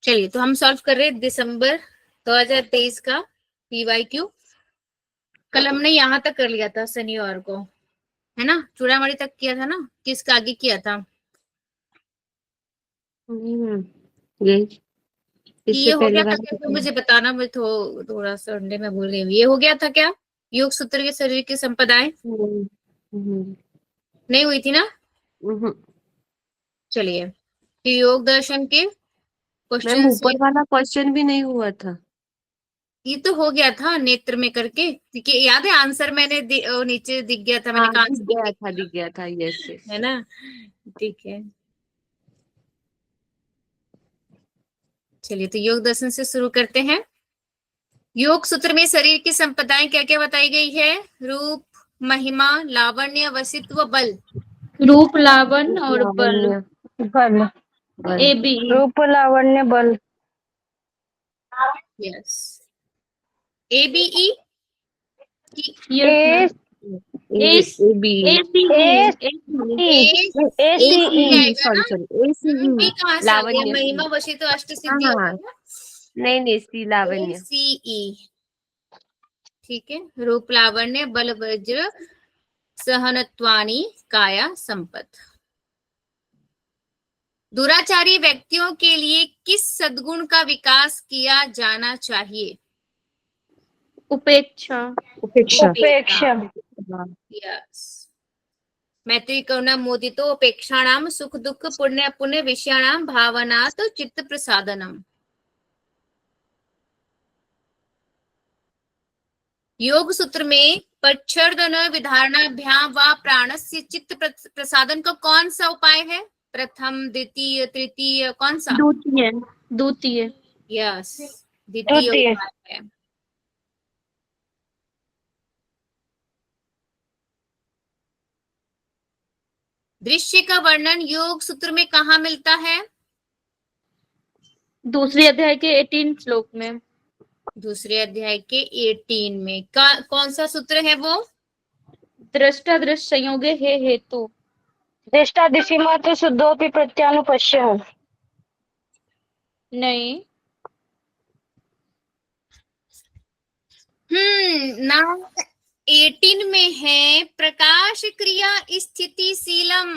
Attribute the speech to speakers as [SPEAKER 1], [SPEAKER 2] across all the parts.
[SPEAKER 1] चलिए, तो हम सॉल्व कर रहे हैं दिसंबर 2023 का PYQ। कल हमने यहाँ तक कर लिया था शनिवार को, है ना, चूड़ामणि तक किया था ना, किसका आगे किया था?
[SPEAKER 2] ये
[SPEAKER 1] ये
[SPEAKER 2] इससे
[SPEAKER 1] हो
[SPEAKER 2] पहले
[SPEAKER 1] गया था
[SPEAKER 2] वाला
[SPEAKER 1] क्या? तो मुझे बताना, मैं थोड़ा सा अंडे में भूल गई। ये हो गया था क्या? योग सूत्र के शरीर की संपदाएं नहीं हुई थी ना? चलिए, योग दर्शन के
[SPEAKER 2] मैम
[SPEAKER 1] क्वेश्चन
[SPEAKER 2] ऊपर वाला क्वेश्चन भी नहीं हुआ था।
[SPEAKER 1] ये तो हो गया था नेत्र में करके, क्योंकि याद है आंसर मैंने नीचे दिख गया था, मैंने
[SPEAKER 2] हाँ
[SPEAKER 1] कहा
[SPEAKER 2] दिख गया था यस
[SPEAKER 1] है
[SPEAKER 2] यस।
[SPEAKER 1] ना। ठीक है, चलिए, तो योग दर्शन से शुरू करते हैं। योग सूत्र में शरीर की संपदाएं क्या क्या बताई गई है? रूप, महिमा, लावण्य, वसित्व, बल।
[SPEAKER 3] रूप, लावण्य और बल।
[SPEAKER 2] लावण्य
[SPEAKER 3] बल ए बी।
[SPEAKER 2] रूप लावण्य बल।
[SPEAKER 1] यस, ABE
[SPEAKER 3] यस
[SPEAKER 1] आएगा ना।
[SPEAKER 2] ACE
[SPEAKER 1] बी कहाँ से आ गया?
[SPEAKER 2] लावण्य।
[SPEAKER 1] महिमा, वसित्व, अष्ट सिद्धि
[SPEAKER 2] हाँ
[SPEAKER 1] होगा
[SPEAKER 2] हाँ
[SPEAKER 1] ना।
[SPEAKER 2] नहीं सी लावण्य।
[SPEAKER 1] ACE, ठीक है। रूप, लावण्य, बल, वज्र, सहनत्वानी, काया, संपत्। दुराचारी व्यक्तियों के लिए किस सद्गुण का विकास किया जाना चाहिए?
[SPEAKER 3] उपेक्षा।
[SPEAKER 2] उपेक्षा।
[SPEAKER 1] यस, मैत्री करुणा मोदितो उपेक्षाणाम सुख दुख पुण्य पुण्य विषयाणाम भावनात् चित्त प्रसादनम। योग सूत्र में पच्छर्दन विधारणाभ्याम व प्राणस्य चित्त प्रसादन का कौन सा उपाय है? प्रथम, द्वितीय, तृतीय, कौन सा?
[SPEAKER 3] द्वितीय। द्वितीय।
[SPEAKER 1] यस, द्वितीय उपाय है। दृश्य का वर्णन योग सूत्र में कहाँ मिलता है?
[SPEAKER 3] दूसरे अध्याय के 18 श्लोक में।
[SPEAKER 1] दूसरे अध्याय के 18 में कौन सा सूत्र है वो?
[SPEAKER 3] दृष्टा दृश्य संयोगे हे हेतु।
[SPEAKER 2] दृष्टा दिशिमात्र शुद्धोपि प्रत्यानुपश्य।
[SPEAKER 3] नहीं।
[SPEAKER 1] ना, 18 में है प्रकाश क्रिया स्थितिशीलम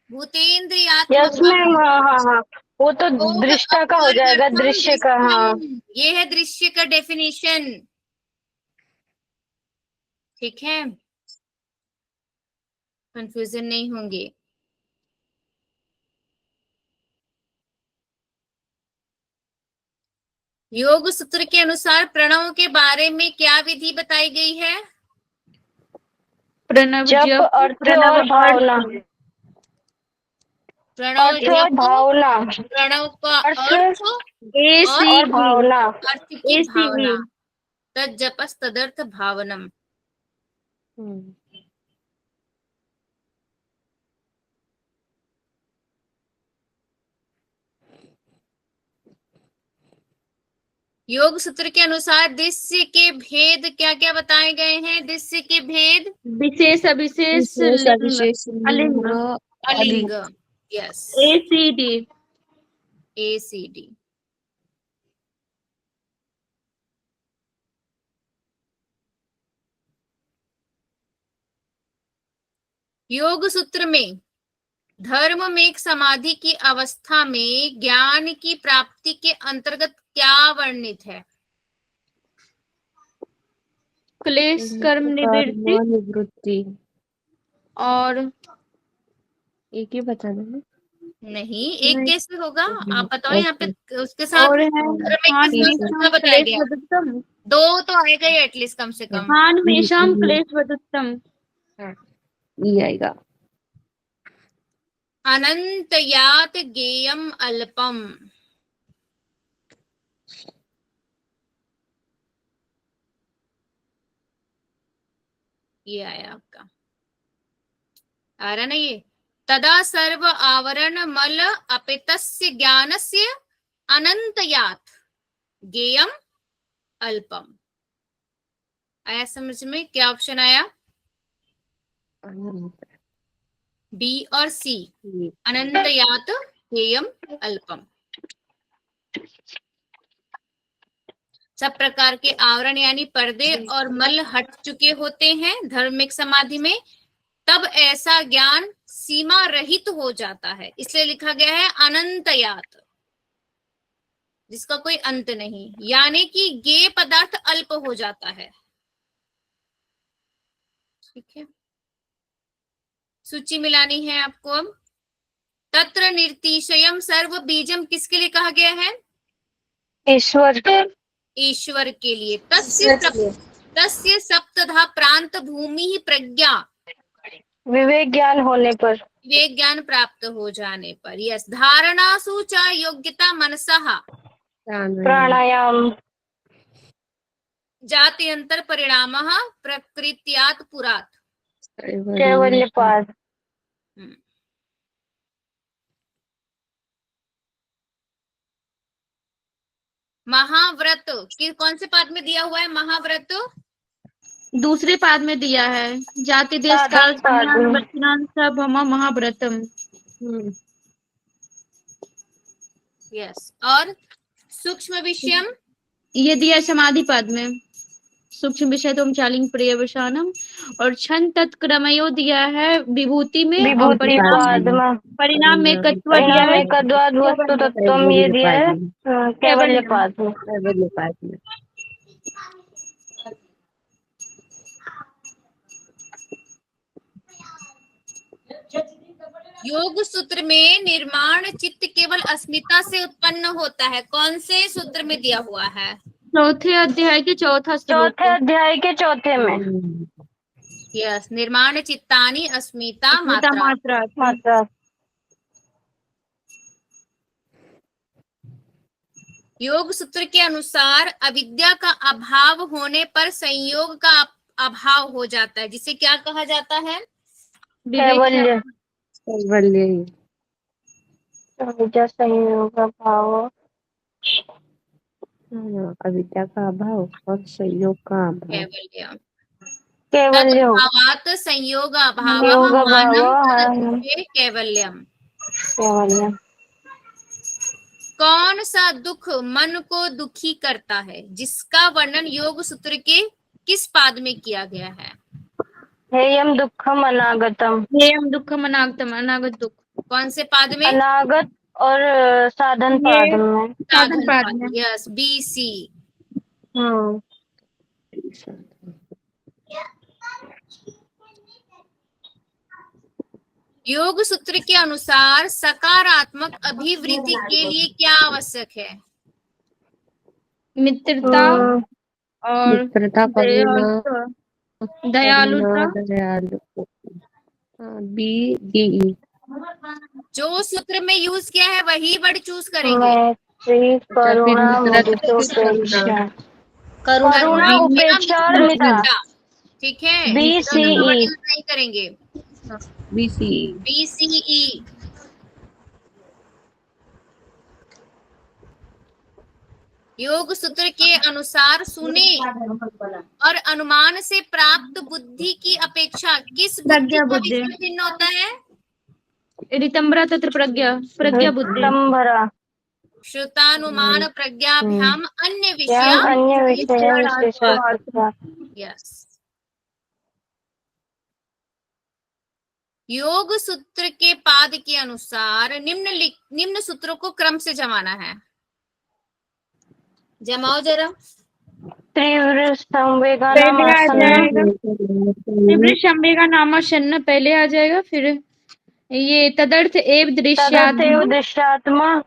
[SPEAKER 1] भूतेन्द्रियात्मक।
[SPEAKER 2] यस मैम हाँ हाँ हाँ वो तो दृष्टा का हो जाएगा, दृश्य का। हाँ
[SPEAKER 1] ये है दृश्य का डेफिनेशन, ठीक है, कंफ्यूजन नहीं होंगे। योग सूत्र के अनुसार प्रणव के बारे में क्या विधि बताई गई है?
[SPEAKER 3] प्रणव
[SPEAKER 2] जप, अर्थ और भावना।
[SPEAKER 1] प्रणव
[SPEAKER 2] अर्थ और
[SPEAKER 1] जप,
[SPEAKER 2] भावना।
[SPEAKER 1] प्रणव का
[SPEAKER 2] अर्थ
[SPEAKER 1] अर्थ
[SPEAKER 2] और भावना।
[SPEAKER 1] अर्थ की भावना, तज्जपस तदर्थ भावनम। योग सूत्र के अनुसार दृश्य के भेद क्या क्या बताए गए हैं? दृश्य के भेद,
[SPEAKER 3] विशेष अविशेष लिंग अलिंग
[SPEAKER 1] अलिंग। Yes,
[SPEAKER 3] ACD।
[SPEAKER 1] ACD। योग सूत्र में धर्म में एक समाधि की अवस्था में ज्ञान की प्राप्ति के अंतर्गत क्या वर्णित है?
[SPEAKER 3] क्लेश कर्म निवृत्ति और
[SPEAKER 2] एक ही बताना है।
[SPEAKER 1] नहीं, एक कैसे होगा? आप बताओ यहाँ पे उसके साथ
[SPEAKER 3] और है
[SPEAKER 1] धर्म के साथ क्या बताया
[SPEAKER 3] क्लेश
[SPEAKER 1] गया?
[SPEAKER 3] वदुत्तम।
[SPEAKER 1] दो तो आएगा ही एटलीस्ट, कम से कम।
[SPEAKER 3] मेषाम क्लेश वदुत्तम।
[SPEAKER 2] ये आएगा।
[SPEAKER 1] अनंतयात गेयम अल्पम। ये आया आपका, आ रहा ना ये? तदा सर्व आवरण मल अपितस्य ज्ञानस्य अनंतयात गेयम अल्पम। आया समझ में? क्या ऑप्शन आया? बी और सी, अनंतयात गेयम अल्पम। सब प्रकार के आवरण यानी पर्दे और मल हट चुके होते हैं धर्मिक समाधि में, तब ऐसा ज्ञान सीमा रहित हो जाता है। इसलिए लिखा गया है अनंतयात, जिसका कोई अंत नहीं, यानी कि ज्ञेय पदार्थ अल्प हो जाता है। ठीक है, सूची मिलानी है आपको अब। तत्र निर्तिशयम सर्व बीजम किसके लिए कहा गया है?
[SPEAKER 2] ईश्वर
[SPEAKER 1] ईश्वर के लिए। तस्य सप्तधा प्रांत भूमि ही प्रज्ञा,
[SPEAKER 2] विवेक ज्ञान होने पर,
[SPEAKER 1] विवेक ज्ञान प्राप्त हो जाने पर। यस, धारणासु च योग्यता मनसः
[SPEAKER 2] प्राणायाम
[SPEAKER 1] जात्यंतर परिणामः प्रकृत्यात् पुरात्।
[SPEAKER 2] कैवल्यपाद,
[SPEAKER 1] महाव्रत कौन से पाद में दिया हुआ है? महाव्रत
[SPEAKER 3] दूसरे पाद में दिया है। जाति देश
[SPEAKER 2] साधन
[SPEAKER 3] काल
[SPEAKER 2] पाद में।
[SPEAKER 3] वर्तमान सब महाव्रतम।
[SPEAKER 1] यस, और सूक्ष्म विषयम
[SPEAKER 3] ये दिया है समाधि पाद में। सूक्ष्म विषय तो चालिंग पर्यवसानम, और छन तत्क्रमयो दिया है विभूति में, और
[SPEAKER 2] विभूति
[SPEAKER 3] परिणाम
[SPEAKER 2] पाद में,
[SPEAKER 3] परिणाम में कत्व दिया
[SPEAKER 2] परिणाम
[SPEAKER 3] है
[SPEAKER 2] में कद्वाद वस्तु तत्वम ये दिया है कैवल्यपाद में।
[SPEAKER 1] योग सूत्र में निर्माण चित्त केवल अस्मिता से उत्पन्न होता है। कौन से सूत्र में दिया हुआ है?
[SPEAKER 3] चौथे अध्याय के चौथा श्लोक।
[SPEAKER 2] चौथे अध्याय के चौथे में।
[SPEAKER 1] यस, निर्माण चित्तानि अस्मिता मात्रा।
[SPEAKER 2] मात्रा
[SPEAKER 1] योग सूत्र के अनुसार अविद्या का अभाव होने पर संयोग का अभाव हो जाता है, जिसे क्या कहा जाता है?
[SPEAKER 2] कैवल्य, अविद्या संयोग भाव,
[SPEAKER 4] अविद्या का अभाव और संयोग का अभाव।
[SPEAKER 1] कैवल्य।
[SPEAKER 2] कैवल्य हो,
[SPEAKER 1] तद्भावात् संयोग अभावः
[SPEAKER 2] योग भाव
[SPEAKER 1] मानं तदुच्यते कैवल्यम।
[SPEAKER 2] कैवल्य।
[SPEAKER 1] कौन सा दुख मन को दुखी करता है, जिसका वर्णन योग सूत्र के किस पाद में किया गया है?
[SPEAKER 2] हेयम दुखम अनागतम,
[SPEAKER 3] हेयम दुखम अनागतम, अनागत दुख।
[SPEAKER 1] कौन से पाद में?
[SPEAKER 2] अनागत और साधन पाद में।
[SPEAKER 3] साधन पाद में।
[SPEAKER 1] Yes, BC। योग सूत्र के अनुसार सकारात्मक अभिवृद्धि के लिए क्या आवश्यक है?
[SPEAKER 3] मित्रता और
[SPEAKER 4] मित्रता
[SPEAKER 3] दयालुता।
[SPEAKER 4] BDE।
[SPEAKER 1] जो सूत्र में यूज किया है वही वर्ड चूज करेंगे।
[SPEAKER 2] मैत्री, करुणा, मुदितोपेक्षा, करुणा, उपेक्षा और मित्रता।
[SPEAKER 1] ठीक है,
[SPEAKER 2] BCE
[SPEAKER 1] यूज नहीं करेंगे। BCE। योग सूत्र के अनुसार सुने और अनुमान से प्राप्त बुद्धि की अपेक्षा किस बुद्धि का विषय भिन्न होता है?
[SPEAKER 3] ऋतंबरा तत्र प्रज्ञा, प्रज्ञा बुद्धि।
[SPEAKER 2] ऋतंभरा,
[SPEAKER 1] श्रुतानुमान प्रज्ञाभ्याम अन्य
[SPEAKER 2] अन्य
[SPEAKER 1] विषय। यस, योग सूत्र के पाद के अनुसार निम्न सूत्रों को क्रम से जमाना है। जमाओ जरा।
[SPEAKER 2] तीव्र संवेगा
[SPEAKER 3] नामासन्न पहले आ जाएगा, फिर ये तदर्थ एव
[SPEAKER 2] दृश्यात्मा,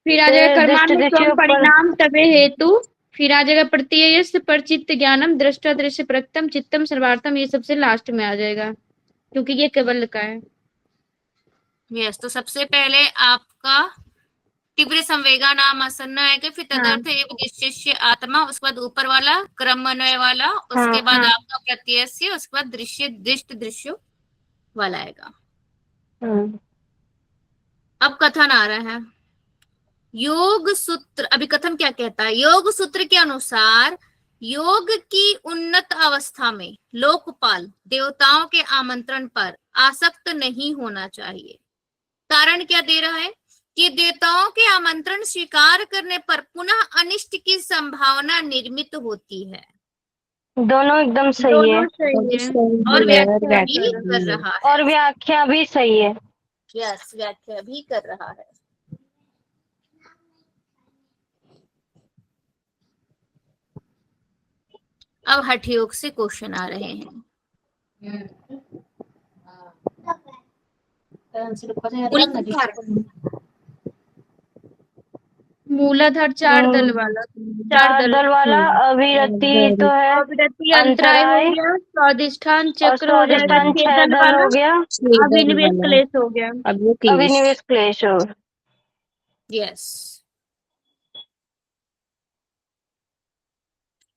[SPEAKER 3] फिर आ जाएगा कर्मानुत्वम परिणाम तबे हेतु, फिर आ जाएगा प्रत्ययस्य परचित्त ज्ञानम दृष्टा दृश्य प्रकृतम चित्तम सर्वार्थम। ये सबसे लास्ट में आ जाएगा क्योंकि ये केवल का है।
[SPEAKER 1] यस, तो सबसे पहले आपका तीव्र संवेगा नाम आसन्न आएगा, फिर तदर्थ एव दृश्य आत्मा, उसके बाद ऊपर वाला क्रमन्वय वाला, उसके बाद आपका प्रत्ययस्य, उसके बाद दृश्य वाला आएगा। अब कथन आ रहा है। योग सूत्र, अभी कथन क्या कहता है? योग सूत्र के अनुसार योग की उन्नत अवस्था में लोकपाल देवताओं के आमंत्रण पर आसक्त नहीं होना चाहिए। कारण क्या दे रहा है कि देवताओं के आमंत्रण स्वीकार करने पर पुनः अनिष्ट की संभावना निर्मित होती है।
[SPEAKER 2] दोनों एकदम सही है।
[SPEAKER 3] दोनों सही है।
[SPEAKER 1] और व्याख्या भी
[SPEAKER 4] व्याख्या
[SPEAKER 1] कर
[SPEAKER 4] भी है।
[SPEAKER 1] रहा है।
[SPEAKER 2] और व्याख्या भी सही है।
[SPEAKER 1] यस, व्याख्या भी कर रहा है। अब हठयोग से क्वेश्चन आ रहे हैं। उल्कार
[SPEAKER 3] मूलाधार चार दल वाला,
[SPEAKER 2] चार दल वाला अविरति तो है,
[SPEAKER 3] अविरति अंतराय हो
[SPEAKER 2] अंतराय
[SPEAKER 3] गया, स्वादिष्ठान
[SPEAKER 2] और
[SPEAKER 3] चक्र हो जाएगा
[SPEAKER 2] स्वादिष्ठान
[SPEAKER 3] 6
[SPEAKER 2] छह
[SPEAKER 3] दल
[SPEAKER 2] दल
[SPEAKER 3] वाला,
[SPEAKER 2] हो गया,
[SPEAKER 3] अभिनिवेश क्लेश हो गया।
[SPEAKER 4] अब वो केस
[SPEAKER 2] अभिनिवेश क्लेश हो।
[SPEAKER 1] यस।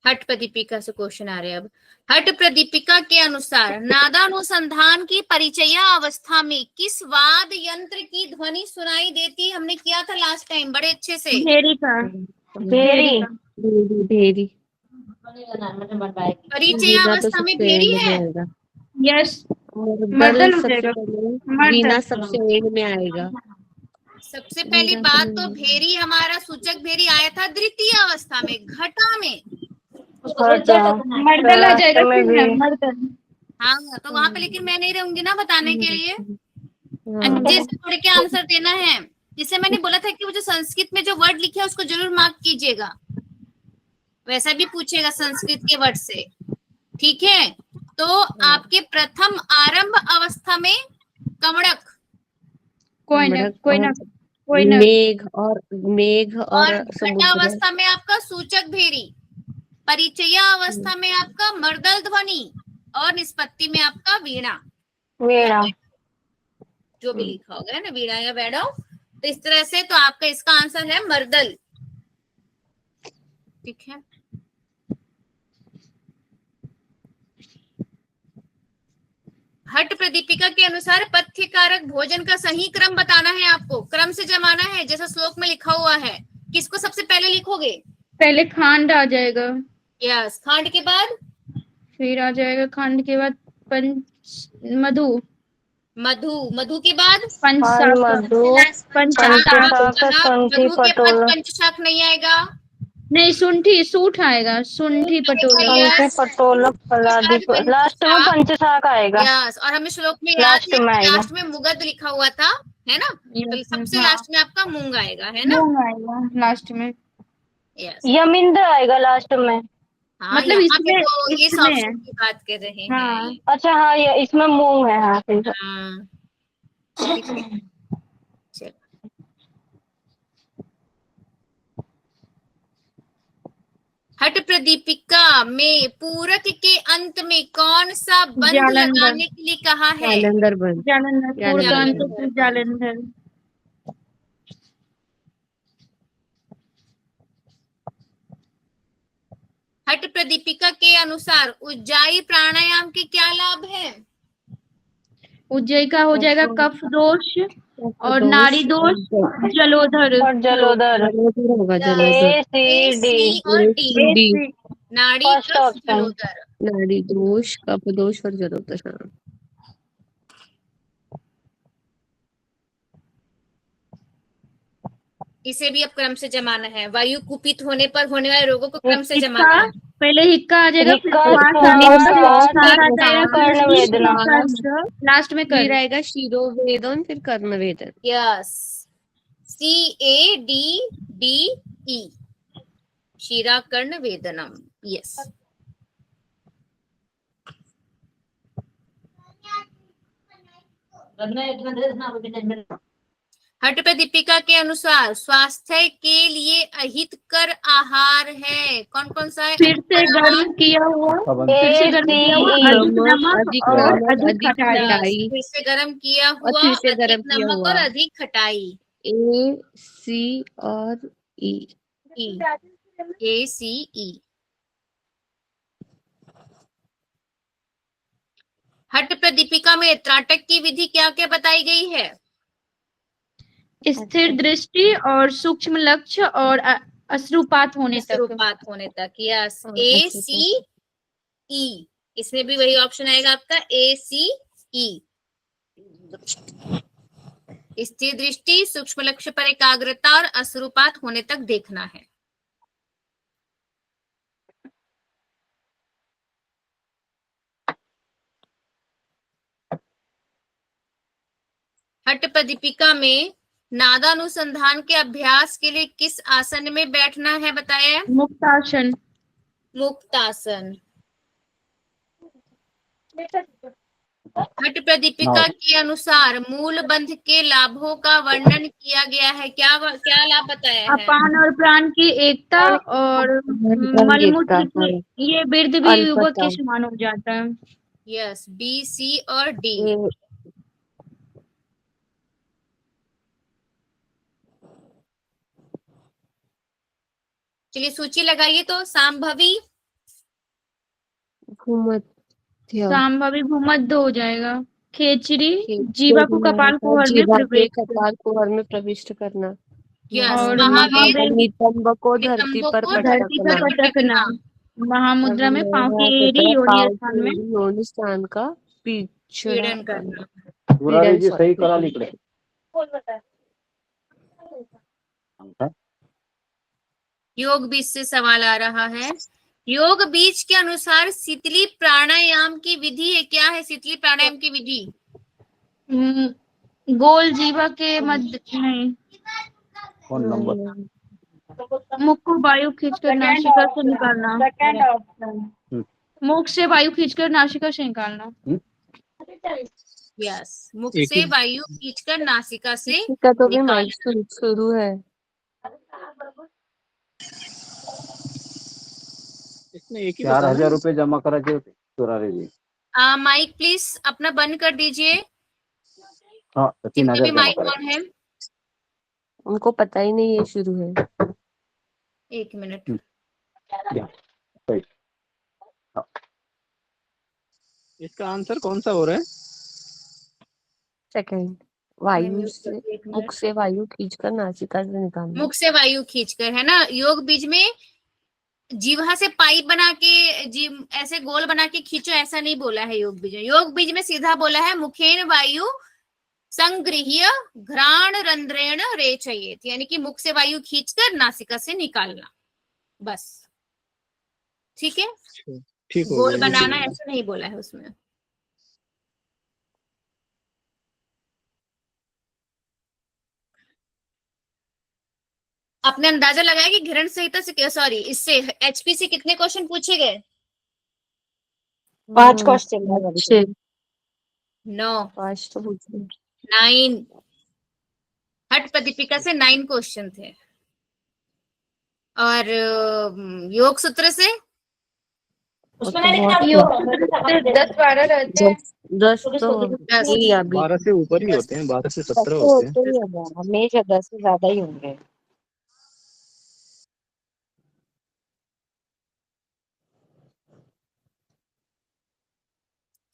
[SPEAKER 1] हट प्रदीपिका से क्वेश्चन आ रहे हैं। अब हट प्रदीपिका के अनुसार नादानुसंधान की परिचया अवस्था में किस वाद यंत्र की ध्वनि सुनाई देती? हमने किया था लास्ट टाइम बड़े अच्छे से।
[SPEAKER 3] भेरी का,
[SPEAKER 2] भेरी।
[SPEAKER 4] भेरी
[SPEAKER 1] परिचया
[SPEAKER 4] वीणा तो
[SPEAKER 1] अवस्था में
[SPEAKER 4] सबसे
[SPEAKER 1] भेरी
[SPEAKER 4] एंड में
[SPEAKER 1] है।
[SPEAKER 4] आएगा,
[SPEAKER 3] यस,
[SPEAKER 4] और
[SPEAKER 3] मर्दल
[SPEAKER 4] दल
[SPEAKER 3] हो
[SPEAKER 4] सबसे
[SPEAKER 3] जाएगा,
[SPEAKER 4] पहले, वीणा
[SPEAKER 3] मर्दल।
[SPEAKER 4] सबसे एंड में आएगा।
[SPEAKER 1] सबसे पहली बात तो भेरी, हमारा सूचक भेरी आया था द्वितीय अवस्था में, घटा में।
[SPEAKER 3] मर्दल आ जाएगा
[SPEAKER 2] में
[SPEAKER 3] फिर
[SPEAKER 2] भी।
[SPEAKER 3] ना, मर्दल।
[SPEAKER 1] हाँ, तो वहां पे लेकिन मैं नहीं रहूंगी ना बताने के लिए।
[SPEAKER 4] हाँ।
[SPEAKER 1] अच्छे से पढ़ के आंसर देना है। जिसे मैंने बोला था कि वो जो संस्कृत में जो वर्ड लिखे है उसको जरूर मार्क कीजिएगा। वैसा भी पूछेगा संस्कृत के वर्ड से, ठीक है? तो आपके प्रथम आरंभ अवस्था में कमड़क,
[SPEAKER 3] कोई ना,
[SPEAKER 4] कमड़क
[SPEAKER 3] कोई ना,
[SPEAKER 4] और
[SPEAKER 3] कोई ना।
[SPEAKER 4] मेघ और
[SPEAKER 1] और
[SPEAKER 4] समुद्र।
[SPEAKER 1] घटावस्था में आपका सूचक भेरी, परिचया अवस्था में आपका मर्दल ध्वनि, और निष्पत्ति में आपका वीणा,
[SPEAKER 2] वीणा।
[SPEAKER 1] जो भी लिखा होगा है ना, वीणा या वैडो। तो इस तरह से तो आपका इसका आंसर है मर्दल, ठीक है? हट प्रदीपिका के अनुसार पथ्य कारक भोजन का सही क्रम बताना है आपको, क्रम से जमाना है जैसा श्लोक में लिखा हुआ है। किसको सबसे पहले लिखोगे?
[SPEAKER 3] पहले खांड आ जाएगा,
[SPEAKER 1] यस, खांड के बाद
[SPEAKER 3] फिर आ जाएगा खांड के बाद मधु,
[SPEAKER 1] मधु, मधु के बाद
[SPEAKER 3] पंचशाखा,
[SPEAKER 2] मधु,
[SPEAKER 3] पंचशाखा,
[SPEAKER 2] संठी
[SPEAKER 1] मधु के बाद
[SPEAKER 2] पटोला।
[SPEAKER 1] पंचशाख नहीं आएगा।
[SPEAKER 3] नहीं सुंठी, सूठ आएगा, सुंठी पटोला।
[SPEAKER 2] संठी
[SPEAKER 1] यस,
[SPEAKER 2] पटोला फलादि, लास्ट में पंचशाख आएगा।
[SPEAKER 1] यस। और हमें श्लोक में याद
[SPEAKER 2] लास्ट
[SPEAKER 1] है
[SPEAKER 2] में
[SPEAKER 1] कि
[SPEAKER 2] आएगा।
[SPEAKER 1] लास्ट में मुगद लिखा हुआ था, है ना? तो सबसे
[SPEAKER 3] हाँ,
[SPEAKER 1] लास्ट में आपका मूंग आएगा, है ना?
[SPEAKER 3] मूंग आएगा लास्ट में।
[SPEAKER 1] यस।
[SPEAKER 2] यमिंद आएगा लास्ट में।
[SPEAKER 1] हाँ,
[SPEAKER 3] मतलब
[SPEAKER 1] यहाँ पे
[SPEAKER 3] इसमें,
[SPEAKER 1] तो इस
[SPEAKER 3] इसमें
[SPEAKER 1] ऑप्शन की बात कर रहे
[SPEAKER 3] हाँ।
[SPEAKER 1] हैं।
[SPEAKER 2] अच्छा हाँ, ये इसमें मूंग है। हाँ ठीक है।
[SPEAKER 1] हाँ, ठीक है, चलो। हट प्रदीपिका में पूरक के अंत में कौन सा बंध
[SPEAKER 3] जालंधर,
[SPEAKER 1] लगाने के लिए कहा है?
[SPEAKER 4] जालंधर बंद।
[SPEAKER 3] जालंधर, पूर्वांत
[SPEAKER 1] जालंधर।
[SPEAKER 3] जालंधर।
[SPEAKER 1] हट प्रदीपिका के अनुसार उज्जाई प्राणायाम के क्या लाभ है?
[SPEAKER 3] उज्जय का हो जाएगा कफ दोष और नाड़ी दोष, जलोधर,
[SPEAKER 2] और जलोदर।
[SPEAKER 4] जलोधर होगा,
[SPEAKER 2] ए
[SPEAKER 4] जलोधर।
[SPEAKER 1] ए,
[SPEAKER 2] सी डी।
[SPEAKER 1] सी और डी।
[SPEAKER 4] डी,
[SPEAKER 1] नाड़ी,
[SPEAKER 2] फर्स्ट
[SPEAKER 1] कफ,
[SPEAKER 2] ऑप्शन।
[SPEAKER 1] जलोदर।
[SPEAKER 4] नाड़ी दोष, कफ दोष और जलोदर। हाँ।
[SPEAKER 1] इसे भी अब क्रम से जमाना है। वायु कुपित होने पर होने वाले रोगों को क्रम से
[SPEAKER 3] हिक्का,
[SPEAKER 1] जमाना है।
[SPEAKER 3] पहले हिक्का आ जाएगा, फिर
[SPEAKER 2] हिक्का,
[SPEAKER 3] श्वास आ
[SPEAKER 2] श्वास,
[SPEAKER 3] जाएगा, फिर
[SPEAKER 2] श्वास,
[SPEAKER 3] श्वास आ जाएगा, फिर
[SPEAKER 2] कर्ण वेदना।
[SPEAKER 3] लास्ट में
[SPEAKER 4] फिर
[SPEAKER 3] कर।
[SPEAKER 4] आएगा शिरोवेदन, फिर कर्णवेदन।
[SPEAKER 1] यस, CADDE, शीरा कर्ण वेदनम। यस। हट प्रदीपिका के अनुसार स्वास्थ्य के लिए अहितकर आहार है, कौन कौन सा है?
[SPEAKER 3] फिर से गर्म किया हुआ, फिर से गर्म किया हुआ, अधिक नमक
[SPEAKER 4] अधिक
[SPEAKER 3] और
[SPEAKER 4] नमक,
[SPEAKER 3] अधिक
[SPEAKER 4] अधिक
[SPEAKER 3] खटाई।
[SPEAKER 4] खटाई।
[SPEAKER 1] फिर से गर्म किया
[SPEAKER 4] और
[SPEAKER 1] हुआ,
[SPEAKER 4] फिर से
[SPEAKER 1] अधिक
[SPEAKER 4] गर्म किया
[SPEAKER 1] नमक
[SPEAKER 4] हुआ।
[SPEAKER 1] और अधिक खटाई।
[SPEAKER 4] A, C और E।
[SPEAKER 1] ACE। हट प्रदीपिका में त्राटक की विधि क्या क्या बताई गई है?
[SPEAKER 3] स्थिर दृष्टि और सूक्ष्म लक्ष्य और अश्रुपात होने तक।
[SPEAKER 1] अश्रुपात होने तक। Yes, ACE। इसमें भी वही ऑप्शन आएगा आपका, ACE। स्थिर दृष्टि, सूक्ष्म लक्ष्य पर एकाग्रता और अश्रुपात होने तक देखना है। हठ प्रदीपिका में नादानुसंधान के अभ्यास के लिए किस आसन में बैठना है बताया है?
[SPEAKER 3] मुक्तासन।
[SPEAKER 1] मुक्तासन। हठ प्रदीपिका के अनुसार मूल बंध के लाभों का वर्णन किया गया है। क्या क्या लाभ बताया है?
[SPEAKER 3] अपान और प्राण की एकता और मलमूत्र के ये वृद्ध भी युवक के समान हो जाता है।
[SPEAKER 1] यस, बी, सी और डी। चलिए सूची लगाइए तो। सांभवी,
[SPEAKER 3] सांभवी भूमध्य हो जाएगा। खेचरी, जीवा को कपाल कुहर में प्रवेश
[SPEAKER 4] कपाल कुहर में प्रविष्ट करना।
[SPEAKER 1] यस,
[SPEAKER 3] और
[SPEAKER 1] महावीर
[SPEAKER 4] नितंब को धरती पर
[SPEAKER 3] पटकना। महामुद्रा में पांव की एड़ी योनि
[SPEAKER 4] स्थान का
[SPEAKER 1] पीड़न करना।
[SPEAKER 5] मुरारी जी सही करा लिखले।
[SPEAKER 1] योग बीज से सवाल आ रहा है। योग बीज के अनुसार शीतली प्राणायाम की विधि है। क्या है शीतली प्राणायाम की विधि?
[SPEAKER 3] गोल जीवा के मध्य नहीं,
[SPEAKER 5] फोन नंबर।
[SPEAKER 3] मुख को वायु खींचकर नासिका से निकालना।
[SPEAKER 2] Second option.
[SPEAKER 3] मुख से वायु खींचकर नासिका से निकालना।
[SPEAKER 1] यस, मुख से वायु खींचकर नासिका से
[SPEAKER 4] तो भी माइक शुरू है।
[SPEAKER 5] इसमें 4000 रुपए जमा करायचे होते चुरारे जी।
[SPEAKER 1] माइक प्लीज अपना बंद कर दीजिए।
[SPEAKER 5] हाँ, 3000
[SPEAKER 1] माइक ऑन है।
[SPEAKER 4] उनको पता ही नहीं ये शुरू है।
[SPEAKER 1] 1 मिनट।
[SPEAKER 5] इसका आंसर कौन सा हो रहा है?
[SPEAKER 4] सेकंड, वायु से मुख से वायु खींचकर नासिका से निकालना।
[SPEAKER 1] मुख से वायु खींचकर, है ना। योग बीज में जीवा से पाइप बना के ऐसे गोल बना के खींचो, ऐसा नहीं बोला है योग बीज में। योग बीज में सीधा बोला है मुखेन वायु संगृह्य घ्राण रंध्रेण रेचयेत, यानी कि मुख से वायु खींचकर नासिका से निकालना, बस। ठीक है,
[SPEAKER 5] ठीक हो
[SPEAKER 1] गोल
[SPEAKER 5] गया।
[SPEAKER 1] बनाना ऐसा नहीं बोला है उसमें। आपने अंदाजा लगाया कि घिरण संहिता से, सॉरी, इससे एचपी से कितने क्वेश्चन पूछे गए?
[SPEAKER 2] 5 क्वेश्चन।
[SPEAKER 1] 9।
[SPEAKER 4] 5 तो पूछे।
[SPEAKER 1] 9। हठ प्रदीपिका से 9 क्वेश्चन थे। और योग सूत्र से
[SPEAKER 2] उसमें मैंने 10-12 रहते हैं।
[SPEAKER 4] 10 तो
[SPEAKER 5] 12 से ऊपर ही होते हैं, 12 से 17 होते हैं।
[SPEAKER 2] हमेशा 10 से ज्यादा ही होंगे।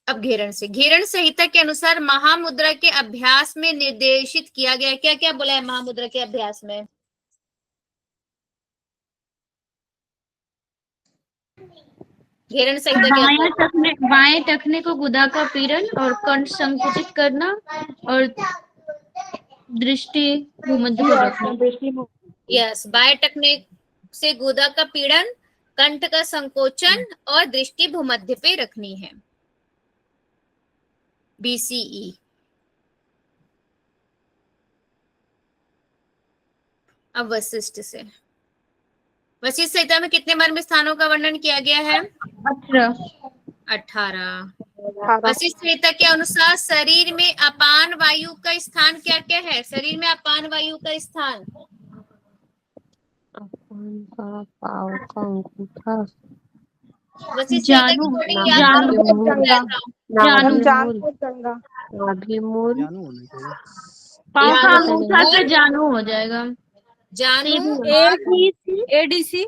[SPEAKER 1] अब घेरण से, घेरण संहिता के अनुसार महामुद्रा के अभ्यास में निर्देशित किया गया। क्या क्या बोला है महामुद्रा के अभ्यास में? घेरण संहिता
[SPEAKER 3] बाएं टखने को गुदा का पीड़न और कंठ संकुचित करना और दृष्टि भूमध्य पर रखना।
[SPEAKER 1] यस, बाएं टखने से गुदा का पीड़न, कंठ का संकोचन और दृष्टि भूमध्य पे रखनी है। BCE। अब वशिष्ठ से, वशिष्ठ संहिता में कितने मर्म स्थानों का वर्णन किया गया है? 18। वशिष्ठ संहिता के अनुसार शरीर में अपान वायु का स्थान क्या क्या है? शरीर में अपान वायु का स्थान,
[SPEAKER 4] अपान का पाव का अंगूठा,
[SPEAKER 1] वशिष्ठ संहिता की कोडिंग याद
[SPEAKER 4] नाभिमूल,
[SPEAKER 3] पाव का अंगूठा से जानू हो जाएगा।
[SPEAKER 1] जानू,
[SPEAKER 2] ADC।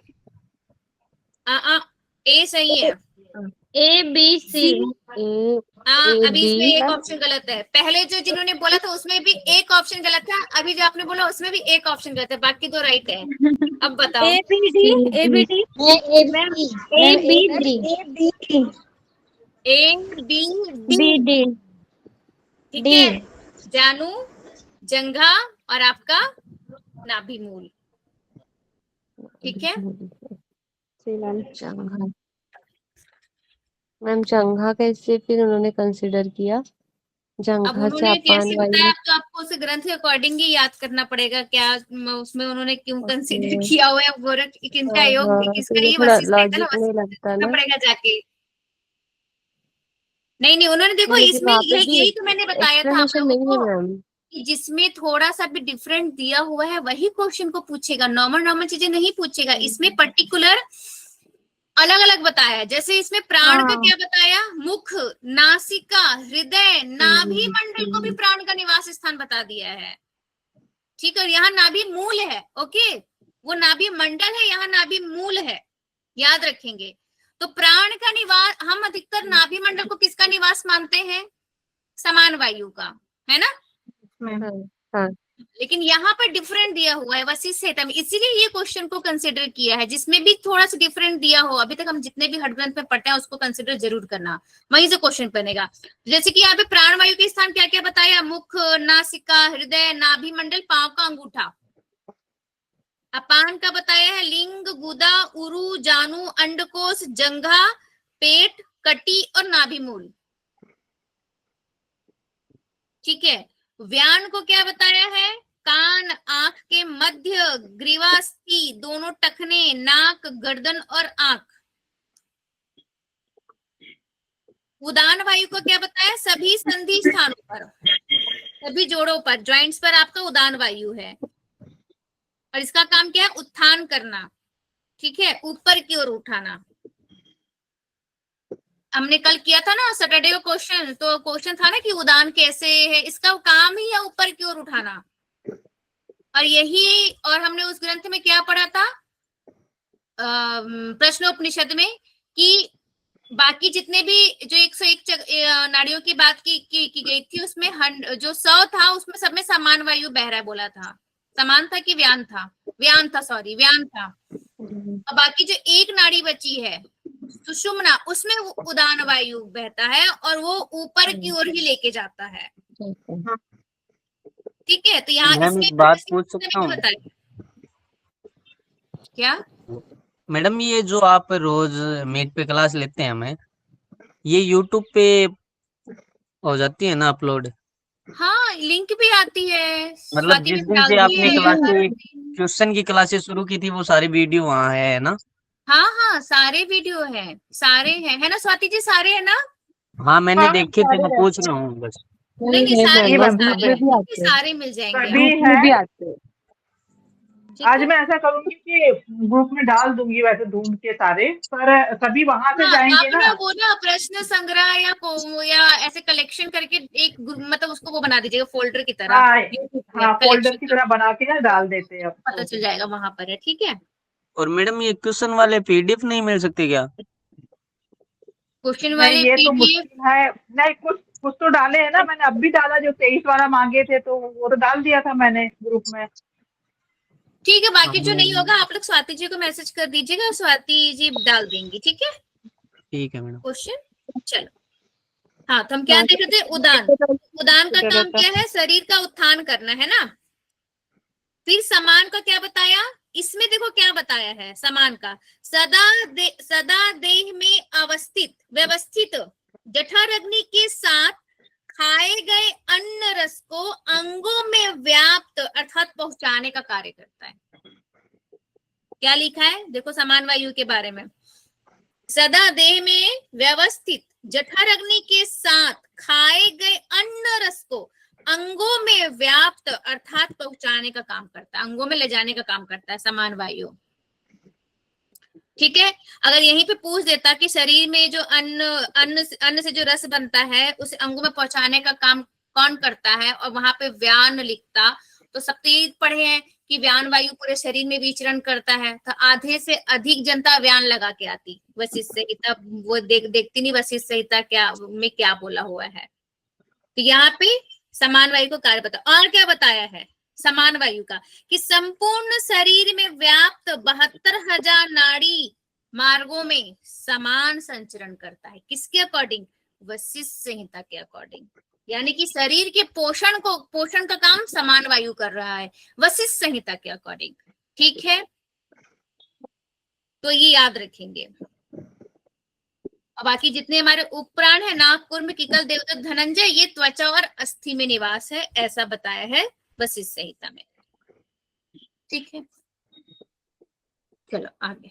[SPEAKER 1] ए सही है।
[SPEAKER 3] ABC।
[SPEAKER 1] अभी इसमें एक ऑप्शन गलत है। पहले जो जिन्होंने बोला था उसमें भी एक ऑप्शन गलत था, अभी जो आपने बोला उसमें भी एक ऑप्शन गलत है, बाकी 2 राइट है। अब बताओ।
[SPEAKER 2] ABD।
[SPEAKER 1] A B D। ठीक है, जानू, जंघा और आपका नाभि मूल। ठीक है,
[SPEAKER 4] जंघा। मैम जंघा कैसे फिर उन्होंने कंसिडर किया?
[SPEAKER 1] अब
[SPEAKER 4] जंघा से
[SPEAKER 1] उन्होंने
[SPEAKER 4] अपान
[SPEAKER 1] जैसे बताया
[SPEAKER 4] वायु।
[SPEAKER 1] तो आपको उस ग्रंथ के अकॉर्डिंग ही याद करना पड़ेगा, क्या उसमें उन्होंने क्यों कंसीडर
[SPEAKER 4] ओके।
[SPEAKER 1] किया हुआ है, गोरख किनका
[SPEAKER 4] हाँ
[SPEAKER 1] योग
[SPEAKER 4] हाँ, तो
[SPEAKER 1] किसका,
[SPEAKER 4] ये
[SPEAKER 1] ये
[SPEAKER 4] थोड़ा
[SPEAKER 1] वशिष्ठ है ना,
[SPEAKER 4] लॉजिक नहीं
[SPEAKER 1] वशिष्ठ
[SPEAKER 4] लगता
[SPEAKER 1] करना
[SPEAKER 4] ना।
[SPEAKER 1] पड़ेगा जाके। नहीं नहीं, उन्होंने देखो
[SPEAKER 4] नहीं, लेकिन
[SPEAKER 1] इसमें
[SPEAKER 4] वहां पे
[SPEAKER 1] यही
[SPEAKER 4] भी
[SPEAKER 1] यही तो मैंने बताया था आप
[SPEAKER 4] एक्सप्लेनेशन
[SPEAKER 1] लोगों
[SPEAKER 4] नहीं है
[SPEAKER 1] को
[SPEAKER 4] मैम।
[SPEAKER 1] कि जिसमें थोड़ा सा भी डिफरेंट दिया हुआ है वही क्वेश्चन को पूछेगा, नॉर्मल नॉर्मल चीजें नहीं पूछेगा। इसमें पर्टिकुलर अलग अलग बताया है। जैसे इसमें प्राण का
[SPEAKER 4] हाँ।
[SPEAKER 1] क्या बताया, मुख, नासिका, हृदय, नाभि मंडल को भी
[SPEAKER 4] हम्म।
[SPEAKER 1] प्राण का निवास स्थान बता दिया है। ठीक है, और यहाँ नाभि मूल है। ओके, वो नाभि मंडल है, यहाँ नाभि मूल है, याद रखेंगे। तो प्राण का निवास हम अधिकतर नाभि मंडल को किसका निवास मानते हैं, समान वायु का, है ना।
[SPEAKER 4] हाँ हाँ।
[SPEAKER 1] लेकिन यहाँ पर डिफरेंट दिया हुआ है वशिष्ठ संहिता में, इसीलिए ये क्वेश्चन को कंसिडर किया है। जिसमें भी थोड़ा सा डिफरेंट दिया हो, अभी तक हम जितने भी हर ग्रंथ में पढ़ते हैं उसको कंसिडर जरूर करना, वहीं से क्वेश्चन बनेगा। जैसे कि यहाँ पे प्राण वायु के स्थान क्या क्या बताया, मुख, नासिका, हृदय, नाभि मंडल, पांव का अंगूठा। अपान का बताया है लिंग, गुदा, उरु, जानु, अंडकोश, जंघा, पेट, कटी और नाभि मूल। ठीक है, व्यान को क्या बताया है, कान, आंख के मध्य, ग्रीवास्थि, दोनों टखने, नाक, गर्दन और आंख। उदान वायु को क्या बताया, सभी संधि स्थानों पर, सभी जोड़ों पर, जॉइंट्स पर आपका उदान वायु है। और इसका काम क्या है, उत्थान करना। ठीक है, ऊपर की ओर उठाना। हमने कल किया था ना सैटरडे को क्वेश्चन, तो क्वेश्चन था ना कि उदान कैसे है, इसका काम ही है ऊपर की ओर उठाना। और यही, और हमने उस ग्रंथ में क्या पढ़ा था, प्रश्नोपनिषद में, कि बाकी जितने भी जो 101 नाड़ियों की बात की गई थी, उसमें जो 100 था उसमें सब में समान वायु बह रहा बोला था। समान था कि व्यान था, व्यान था, सॉरी व्यान था। और बाकी जो एक नाड़ी बची है सुषुम्ना, उसमें उदान वायु बहता है और वो ऊपर की ओर ही लेके जाता है। ठीक है, तो यहाँ
[SPEAKER 6] मैम
[SPEAKER 1] इसमें
[SPEAKER 6] एक बात
[SPEAKER 1] भी
[SPEAKER 6] पूछ सकता हूँ?
[SPEAKER 1] बताया क्या।
[SPEAKER 6] मैडम ये जो आप रोज मीट पे क्लास लेते हैं हमें, ये यूट्यूब पे हो जाती है ना अपलोड?
[SPEAKER 1] हाँ, लिंक भी आती है,
[SPEAKER 6] मतलब
[SPEAKER 1] स्वाति
[SPEAKER 6] जिस
[SPEAKER 1] मैम
[SPEAKER 6] दिन से
[SPEAKER 1] डालती
[SPEAKER 6] आपने
[SPEAKER 1] है हर
[SPEAKER 6] क्लासेस
[SPEAKER 1] दिन।
[SPEAKER 6] ट्यूशन की क्लासेस शुरू की थी वो सारी वीडियो वहाँ है ना?
[SPEAKER 1] हाँ हाँ, सारे वीडियो है, सारे हैं, है ना स्वाति जी, सारे है ना।
[SPEAKER 6] हाँ मैंने
[SPEAKER 2] हाँ
[SPEAKER 6] देखे थे,
[SPEAKER 2] सारे
[SPEAKER 6] मैं
[SPEAKER 2] हैं।
[SPEAKER 6] पूछ रहा हूँ बस।
[SPEAKER 1] नहीं नहीं,
[SPEAKER 4] है
[SPEAKER 1] सारे
[SPEAKER 2] ये
[SPEAKER 4] मैम,
[SPEAKER 1] हैं,
[SPEAKER 4] और
[SPEAKER 2] बस
[SPEAKER 4] ग्रुप
[SPEAKER 1] सारे
[SPEAKER 4] में
[SPEAKER 1] हैं,
[SPEAKER 4] भी
[SPEAKER 1] ठीक है,
[SPEAKER 4] आते हैं।
[SPEAKER 1] सारे मिल जाएंगे
[SPEAKER 2] सभी
[SPEAKER 4] ग्रुप
[SPEAKER 1] आपको।
[SPEAKER 4] में
[SPEAKER 2] है।
[SPEAKER 4] भी आते हैं।
[SPEAKER 1] ठीक
[SPEAKER 2] आज
[SPEAKER 1] है,
[SPEAKER 2] मैं ऐसा करूंगी कि ग्रुप में डाल दूंगी वैसे ढूंढ के सारे, पर सभी वहां से
[SPEAKER 1] हाँ
[SPEAKER 2] जाएंगे
[SPEAKER 1] आप
[SPEAKER 2] ना।
[SPEAKER 1] ना वो ना प्रश्न संग्रह या ऐसे कलेक्शन करके एक मतलब उसको वो बना दीजिएगा फोल्डर की तरह,
[SPEAKER 2] हाँ
[SPEAKER 1] यूट्यूब पे
[SPEAKER 2] हाँ, फोल्डर
[SPEAKER 1] कलेक्शन
[SPEAKER 2] की
[SPEAKER 1] का,
[SPEAKER 2] तरह बना के ना डाल देते हैं अब
[SPEAKER 1] पता
[SPEAKER 2] तो।
[SPEAKER 1] चल जाएगा वहां पर है। ठीक है,
[SPEAKER 6] और मैडम ये क्वेश्चन वाले पीडीएफ नहीं मिल सकते क्या?
[SPEAKER 1] क्वेश्चन
[SPEAKER 2] नहीं
[SPEAKER 1] वाले
[SPEAKER 2] ये तो
[SPEAKER 1] पीडीएफ।
[SPEAKER 2] मुश्किल है। नहीं, कुछ कुछ तो डाले हैं ना, मैंने अब भी डाला, जो 23 वाला मांगे थे तो वो तो डाल दिया था मैंने ग्रुप में।
[SPEAKER 1] ठीक है,
[SPEAKER 6] हाँ
[SPEAKER 1] बाकी जो नहीं होगा आप लोग स्वाति जी को मैसेज कर दीजिएगा, स्वाति जी डाल देंगी। ठीक है,
[SPEAKER 6] ठीक है मैडम।
[SPEAKER 1] क्वेश्चन। चलो, हाँ तो हम क्या देख रहे थे, उदान। उदान का काम क्या है, शरीर का उत्थान करना, है ना। फिर समान का क्या बताया, इसमें देखो क्या बताया है समान का, सदा देह में अवस्थित, व्यवस्थित, जठर अग्नि के साथ खाए गए अन्न रस को अंगों में व्याप्त अर्थात पहुंचाने का कार्य करता है। क्या लिखा है देखो समान वायु के बारे में, सदा देह में व्यवस्थित, जठर अग्नि के साथ खाए गए अन्न रस को अंगों में व्याप्त अर्थात पहुंचाने का काम करता है, अंगों में ले जाने का काम करता है समान वायु। ठीक है, अगर यहीं पे पूछ देता कि शरीर में जो अन्न से जो रस बनता है उसे अंगों में पहुंचाने का काम कौन करता है, और वहां पे व्यान लिखता, तो सप्तैत पढ़े हैं कि व्यान वायु पूरे शरीर में विचरण करता है, तो आधे से अधिक जनता व्यान लगा के आती वशिष्ठ संहिता, वो देखती नहीं वशिष्ठ संहिता क्या में क्या बोला हुआ है। तो यहाँ पे समान वायु को कार्य बता, और क्या बताया है समान वायु का, कि संपूर्ण शरीर में व्याप्त 72,000 नाड़ी मार्गों में समान संचरण करता है। किसके अकॉर्डिंग, वशिष्ठ संहिता के अकॉर्डिंग। यानी कि शरीर के पोषण का काम समान वायु कर रहा है वशिष्ठ संहिता के अकॉर्डिंग। ठीक है, तो ये याद रखेंगे। और बाकी जितने हमारे उपप्राण है, नाक, कुर्म, किकल, देवदत्त, धनंजय, ये त्वचा और अस्थि में निवास है, ऐसा बताया है वशिष्ठ संहिता में। ठीक है, चलो आगे।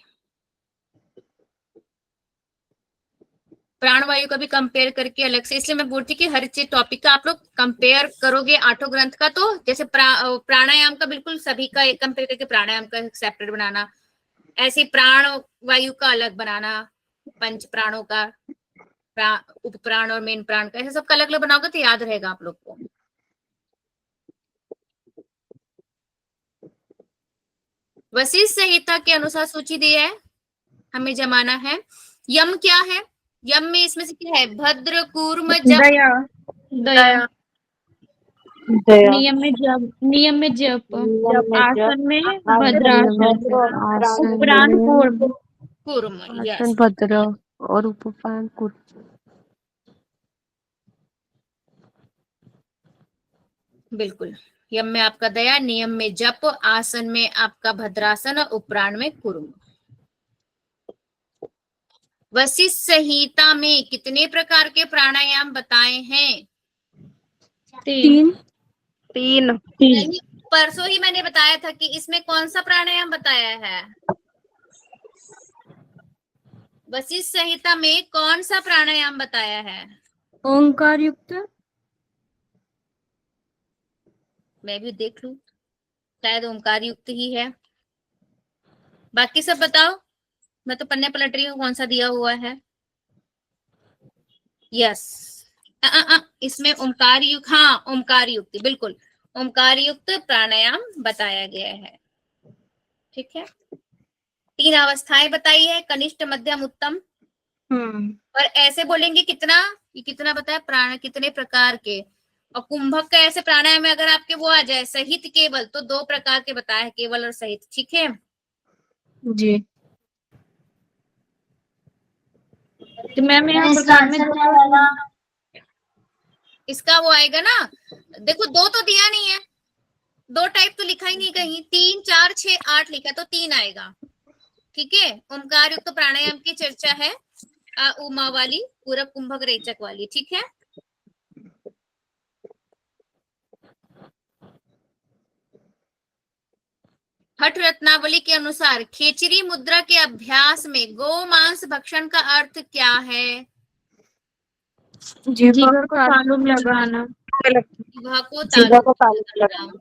[SPEAKER 1] प्राणवायु का भी कंपेयर करके अलग से, इसलिए मैं बोलती कि हर चीज टॉपिक का आप लोग कंपेयर करोगे आठों ग्रंथ का, तो जैसे प्राणायाम का बिल्कुल सभी का एक कंपेयर करके प्राणायाम का सेपरेट बनाना, ऐसे प्राण वायु का अलग बनाना, पंच प्राणों का, उपप्राण और मेन प्राण का, ऐसे सबका अलग अलग बनाओगे तो याद रहेगा आप लोग को। वशिष्ठ संहिता के अनुसार सूची दी है, हमें जमाना है। यम क्या है? यम में इसमें से क्या है? भद्र, कूर्म, जप,
[SPEAKER 3] दया, दया,
[SPEAKER 2] दया,
[SPEAKER 3] नियम में जप, आसन में भद्रासन,
[SPEAKER 4] आसन
[SPEAKER 3] उपरान
[SPEAKER 4] में
[SPEAKER 3] कूर्म,
[SPEAKER 1] कूर्म।
[SPEAKER 4] आसन
[SPEAKER 1] यस,
[SPEAKER 4] भद्र और उपपान कुर्म।
[SPEAKER 1] बिल्कुल। यम में आपका दया, नियम में जप, आसन में आपका भद्रासन और उपराण में कूर्म। वशिष्ठ संहिता में कितने प्रकार के प्राणायाम बताए हैं?
[SPEAKER 3] 3।
[SPEAKER 1] नहीं, परसों ही मैंने बताया था कि इसमें कौन सा प्राणायाम बताया है। वशिष्ठ संहिता में कौन सा प्राणायाम बताया है?
[SPEAKER 3] ओंकार युक्त,
[SPEAKER 1] मैं भी देख लूं, शायद ओंकार युक्त ही है। बाकी सब बताओ, मैं तो पन्ने पलट रही हूँ कौन सा दिया हुआ है। यस, इसमें ओंकार युक्त, हाँ ओंकार युक्त, बिल्कुल ओंकार युक्त प्राणायाम बताया गया है। ठीक है, 3 अवस्थाएं बताई है, कनिष्ठ, मध्यम, उत्तम। और ऐसे बोलेंगे कितना, ये कितना बताया, प्राण कितने प्रकार के। और कुंभक का ऐसे प्राणायाम में अगर आपके वो आ जाए सहित केवल, तो 2 प्रकार के बताया है, केवल और सहित। ठीक है
[SPEAKER 3] जी। तो मैम यहाँ प्रकार में
[SPEAKER 1] इसका वो आएगा ना, देखो 2 तो दिया नहीं है, 2 टाइप तो लिखा ही नहीं कहीं, 3, 4, 6, 8 लिखा, तो 3 आएगा। ठीक है, ओंकार युक्त प्राणायाम की चर्चा है, उमा वाली, पूरक, कुंभक, रेचक वाली। ठीक है, हठ रत्नावली के अनुसार खेचरी मुद्रा के अभ्यास में गो मांस भक्षण का अर्थ क्या है?
[SPEAKER 3] जिगर को तालू में लगाना,
[SPEAKER 1] जिह्वा को तालु में लगाना।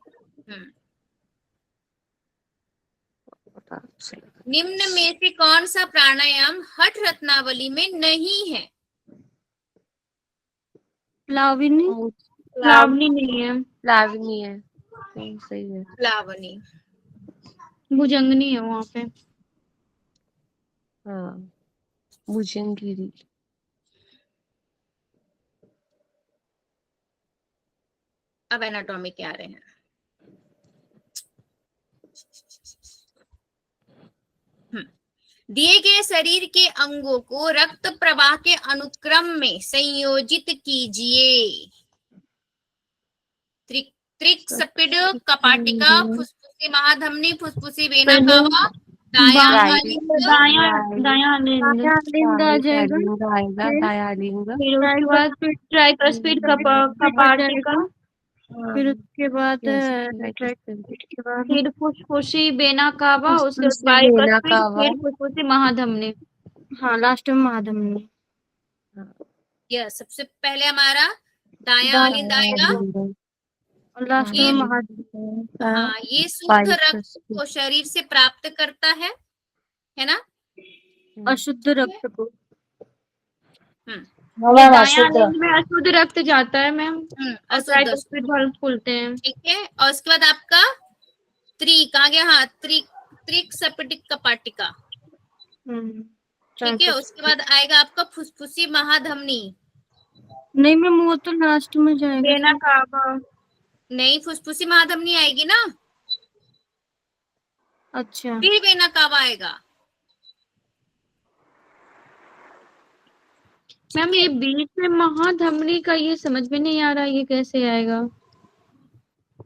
[SPEAKER 1] निम्न में से कौन सा प्राणायाम हठ रत्नावली में नहीं है?
[SPEAKER 3] लावनी, लावनी नहीं है,
[SPEAKER 4] लावनी है, सही है।
[SPEAKER 1] लावनी,
[SPEAKER 3] भुजंगनी है वहाँ पे।
[SPEAKER 4] हाँ, भुजंगगिरी।
[SPEAKER 1] अब एनाटॉमी के आ रहे हैं। दिए गए शरीर के अंगों को रक्त प्रवाह के अनुक्रम में संयोजित कीजिए। त्रिकस्पिड, कपाटिका, फुसफुसी महाधमनी, फुसफुसी वेना कावा, दायां लिंग,
[SPEAKER 3] दायां लिंग आ जाएगा,
[SPEAKER 4] दायालिंग,
[SPEAKER 3] फिर उसके बाद फिर ट्राइकस्पिड कपाटिका, फिर उसके बाद फिर फुसफुसी बेना कावा, उसके बाद बाइकस्पिड, फिर फुसफुसी महाधमनी, हाँ लास्ट में महाधमनी।
[SPEAKER 1] यह सबसे पहले हमारा दायां लिंग आएगा,
[SPEAKER 3] लास्ट में
[SPEAKER 1] ये
[SPEAKER 3] महाधमनी।
[SPEAKER 1] हाँ, ये शुद्ध रक्त को शरीर से प्राप्त करता है ना।
[SPEAKER 3] अशुद्ध रक्त को,
[SPEAKER 1] हम्म,
[SPEAKER 3] ये दायां लिंग में अशुद्ध रक्त जाता है मैम,
[SPEAKER 1] अशुद्ध
[SPEAKER 3] ट्राइकस्पिड वाल्व खुलते हैं।
[SPEAKER 1] ठीक है, और उसके बाद आपका कहाँ गया, हाँ त्रिकस्पिड कपाटिका। ठीक है, उसके बाद आएगा आपका फुसफुसी महाधमनी।
[SPEAKER 3] नहीं मैम वो तो लास्ट में जाएगा, बेना कावा,
[SPEAKER 1] नहीं, फुसफुसी महाधमनी आएगी ना,
[SPEAKER 3] अच्छा
[SPEAKER 1] फिर वेना कावा आएगा।
[SPEAKER 3] मैम ये बीच में महाधमनी का ये समझ में नहीं आ रहा, ये कैसे आएगा?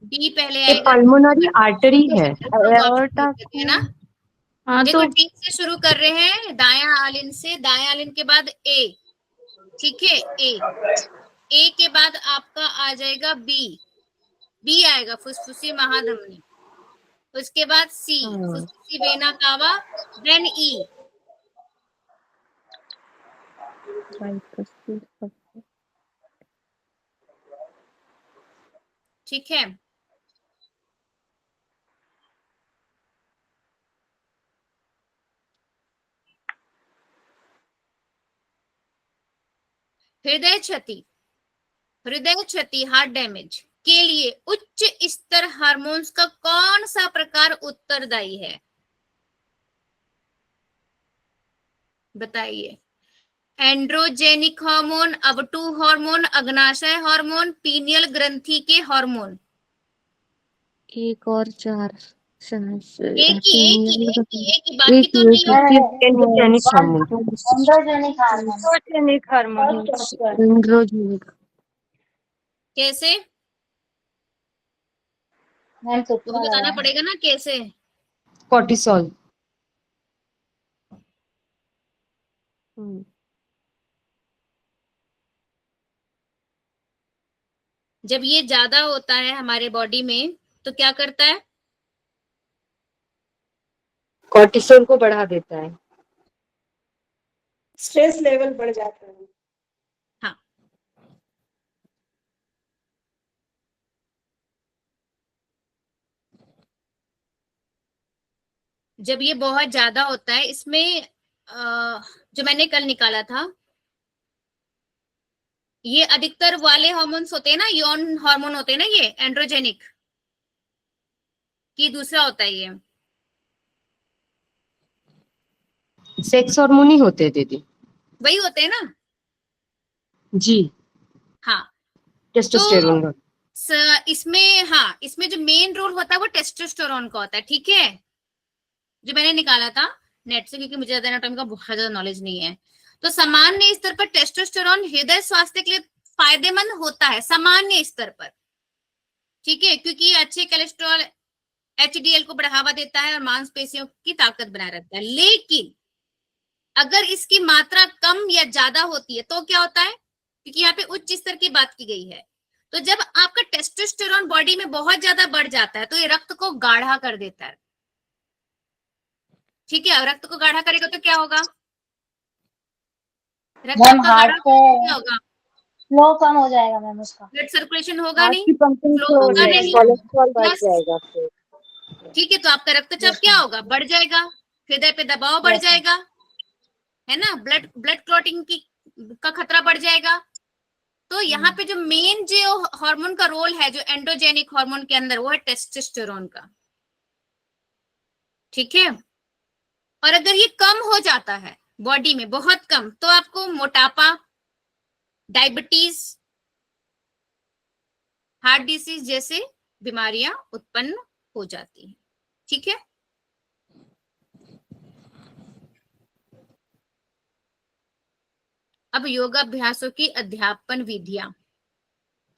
[SPEAKER 1] बी पहले
[SPEAKER 4] ये
[SPEAKER 1] आएगा,
[SPEAKER 4] पल्मोनरी आर्टरी है।
[SPEAKER 1] एओर्टा है ना।
[SPEAKER 3] हाँ
[SPEAKER 1] देखो
[SPEAKER 3] तो
[SPEAKER 1] डी से शुरू कर रहे हैं, दायां आलिन से, दायां आलिन के बाद ए, ठीक है, ए के बाद आपका आ जाएगा बी, बी आएगा फुसफुसी महाधमनी, उसके बाद सी फुसफुसी वेना कावा, देन ई, ठीक है। हृदय क्षति, हृदय क्षति हार्ट डैमेज के लिए उच्च स्तर हार्मोन्स का कौन सा प्रकार उत्तरदायी है, बताइए। एंड्रोजेनिक हार्मोन, अवटू हार्मोन, अग्नाशय हार्मोन, पीनियल ग्रंथि के हार्मोन।
[SPEAKER 4] 1 और 4
[SPEAKER 1] एक ही बाकी तो नहीं
[SPEAKER 4] एंड्रोजेनिक
[SPEAKER 1] कैसे, वो भी बताना पड़ेगा ना कैसे।
[SPEAKER 4] कॉर्टिसोल।
[SPEAKER 1] जब ये ज्यादा होता है हमारे बॉडी में तो क्या करता है,
[SPEAKER 4] कॉर्टिसोल को बढ़ा देता है,
[SPEAKER 2] स्ट्रेस लेवल बढ़ जाता है।
[SPEAKER 1] हाँ, जब ये बहुत ज्यादा होता है इसमें जो मैंने कल निकाला था, ये अधिकतर वाले हार्मोन्स होते हैं ना, यौन हार्मोन होते हैं ना, ये एंड्रोजेनिक की दूसरा होता है ये,
[SPEAKER 4] सेक्स हार्मोन ही होते हैं दीदी।
[SPEAKER 1] वही होते हैं ना
[SPEAKER 4] जी,
[SPEAKER 1] हाँ।
[SPEAKER 4] टेस्टोस्टेरोन का।
[SPEAKER 1] इसमें हाँ, इसमें जो मेन रोल होता है वो टेस्टोस्टेरोन का होता है, ठीक है, जो मैंने निकाला था नेट से, क्योंकि मुझे एनाटॉमी का बहुत ज्यादा नॉलेज नहीं है। तो सामान्य स्तर पर टेस्टोस्टेरोन हृदय स्वास्थ्य के लिए फायदेमंद होता है, सामान्य स्तर पर, ठीक है, क्योंकि ये अच्छे कोलेस्ट्रॉल एचडीएल को बढ़ावा देता है और मांसपेशियों की ताकत बनाए रखता है। लेकिन अगर इसकी मात्रा कम या ज्यादा होती है तो क्या होता है, क्योंकि यहाँ पे उच्च स्तर की बात की गई है, तो जब आपका टेस्टोस्टेरोन बॉडी में बहुत ज्यादा बढ़ जाता है तो ये रक्त को गाढ़ा कर देता है, ठीक है, रक्त को गाढ़ा करेगा तो क्या होगा, रक्त
[SPEAKER 7] मैम
[SPEAKER 1] का
[SPEAKER 7] हार्ट
[SPEAKER 1] गाढ़ा
[SPEAKER 7] पे
[SPEAKER 1] क्या होगा,
[SPEAKER 7] फ्लो कम हो जाएगा मैम उसका।
[SPEAKER 1] ब्लड सर्कुलेशन होगा
[SPEAKER 4] हार्ट
[SPEAKER 1] नहीं,
[SPEAKER 4] की पंपिंग
[SPEAKER 1] फ्लो
[SPEAKER 4] स्लो हो
[SPEAKER 1] होगा
[SPEAKER 4] जाएगी,
[SPEAKER 1] नहीं,
[SPEAKER 4] कोलेस्ट्रॉल बढ़
[SPEAKER 1] यस,
[SPEAKER 4] जाएगा फिर।
[SPEAKER 1] ठीक है, तो आपका रक्तचाप क्या होगा, बढ़ जाएगा, हृदय पे दबाव बढ़
[SPEAKER 7] यस
[SPEAKER 1] जाएगा, है ना, ब्लड ब्लड क्लॉटिंग की का खतरा बढ़ जाएगा। तो यहाँ पे जो मेन जो हार्मोन का रोल है जो एंड्रोजेनिक हार्मोन के अंदर, वो है टेस्टोस्टेरोन का, ठीक है। और अगर ये कम हो जाता है बॉडी में बहुत कम, तो आपको मोटापा, डायबिटीज, हार्ट डिसीज जैसे बीमारियां उत्पन्न हो जाती हैं, ठीक है। अब योगाभ्यासों की अध्यापन विधियां,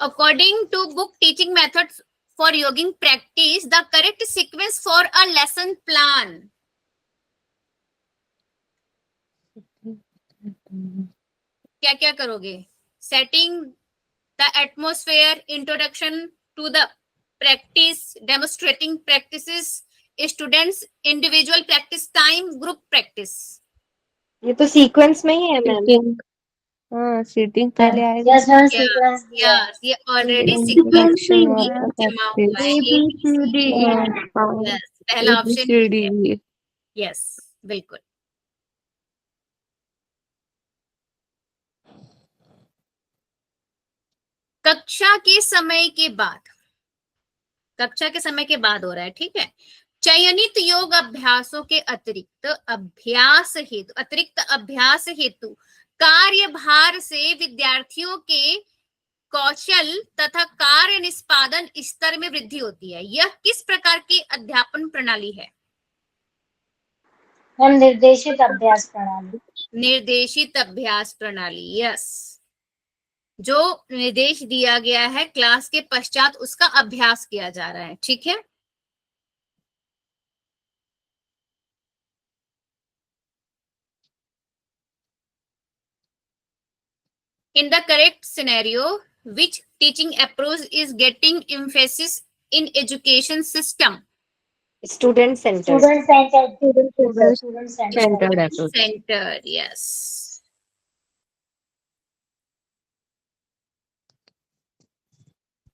[SPEAKER 1] according to book teaching methods for योगिंग practice the correct sequence for a lesson plan, क्या क्या करोगे, setting the atmosphere, introduction to the practice, demonstrating practices, students individual practice time, group practice.
[SPEAKER 8] ये तो सीक्वेंस में ही है मैम।
[SPEAKER 4] सीटिंग, हाँ seating पहले आएगा,
[SPEAKER 7] यस मैम सीक्वेंस दिया है।
[SPEAKER 1] यस, ये ऑलरेडी
[SPEAKER 3] सीक्वेंस
[SPEAKER 1] सीक्वेंस
[SPEAKER 3] में
[SPEAKER 1] में
[SPEAKER 3] ही है,
[SPEAKER 1] जमा हुआ है,
[SPEAKER 3] A B C D E।
[SPEAKER 1] Yes, पहला ऑप्शन
[SPEAKER 4] ABCD,
[SPEAKER 1] है, यस बिल्कुल। कक्षा के समय के बाद, कक्षा के समय के बाद हो रहा है, ठीक है। चयनित योग अभ्यासों के अतिरिक्त अभ्यास हेतु कार्यभार से विद्यार्थियों के कौशल तथा कार्य निष्पादन स्तर में वृद्धि होती है। यह किस प्रकार की अध्यापन प्रणाली है,
[SPEAKER 7] मैम निर्देशित अभ्यास प्रणाली।
[SPEAKER 1] निर्देशित अभ्यास प्रणाली, यस। जो निर्देश दिया गया है क्लास के पश्चात उसका अभ्यास किया जा रहा है, ठीक है। In the correct scenario, which teaching approach is getting emphasis in education system?
[SPEAKER 8] Student center.
[SPEAKER 7] Student center. Student center.
[SPEAKER 4] Centered approach.
[SPEAKER 1] Center, yes.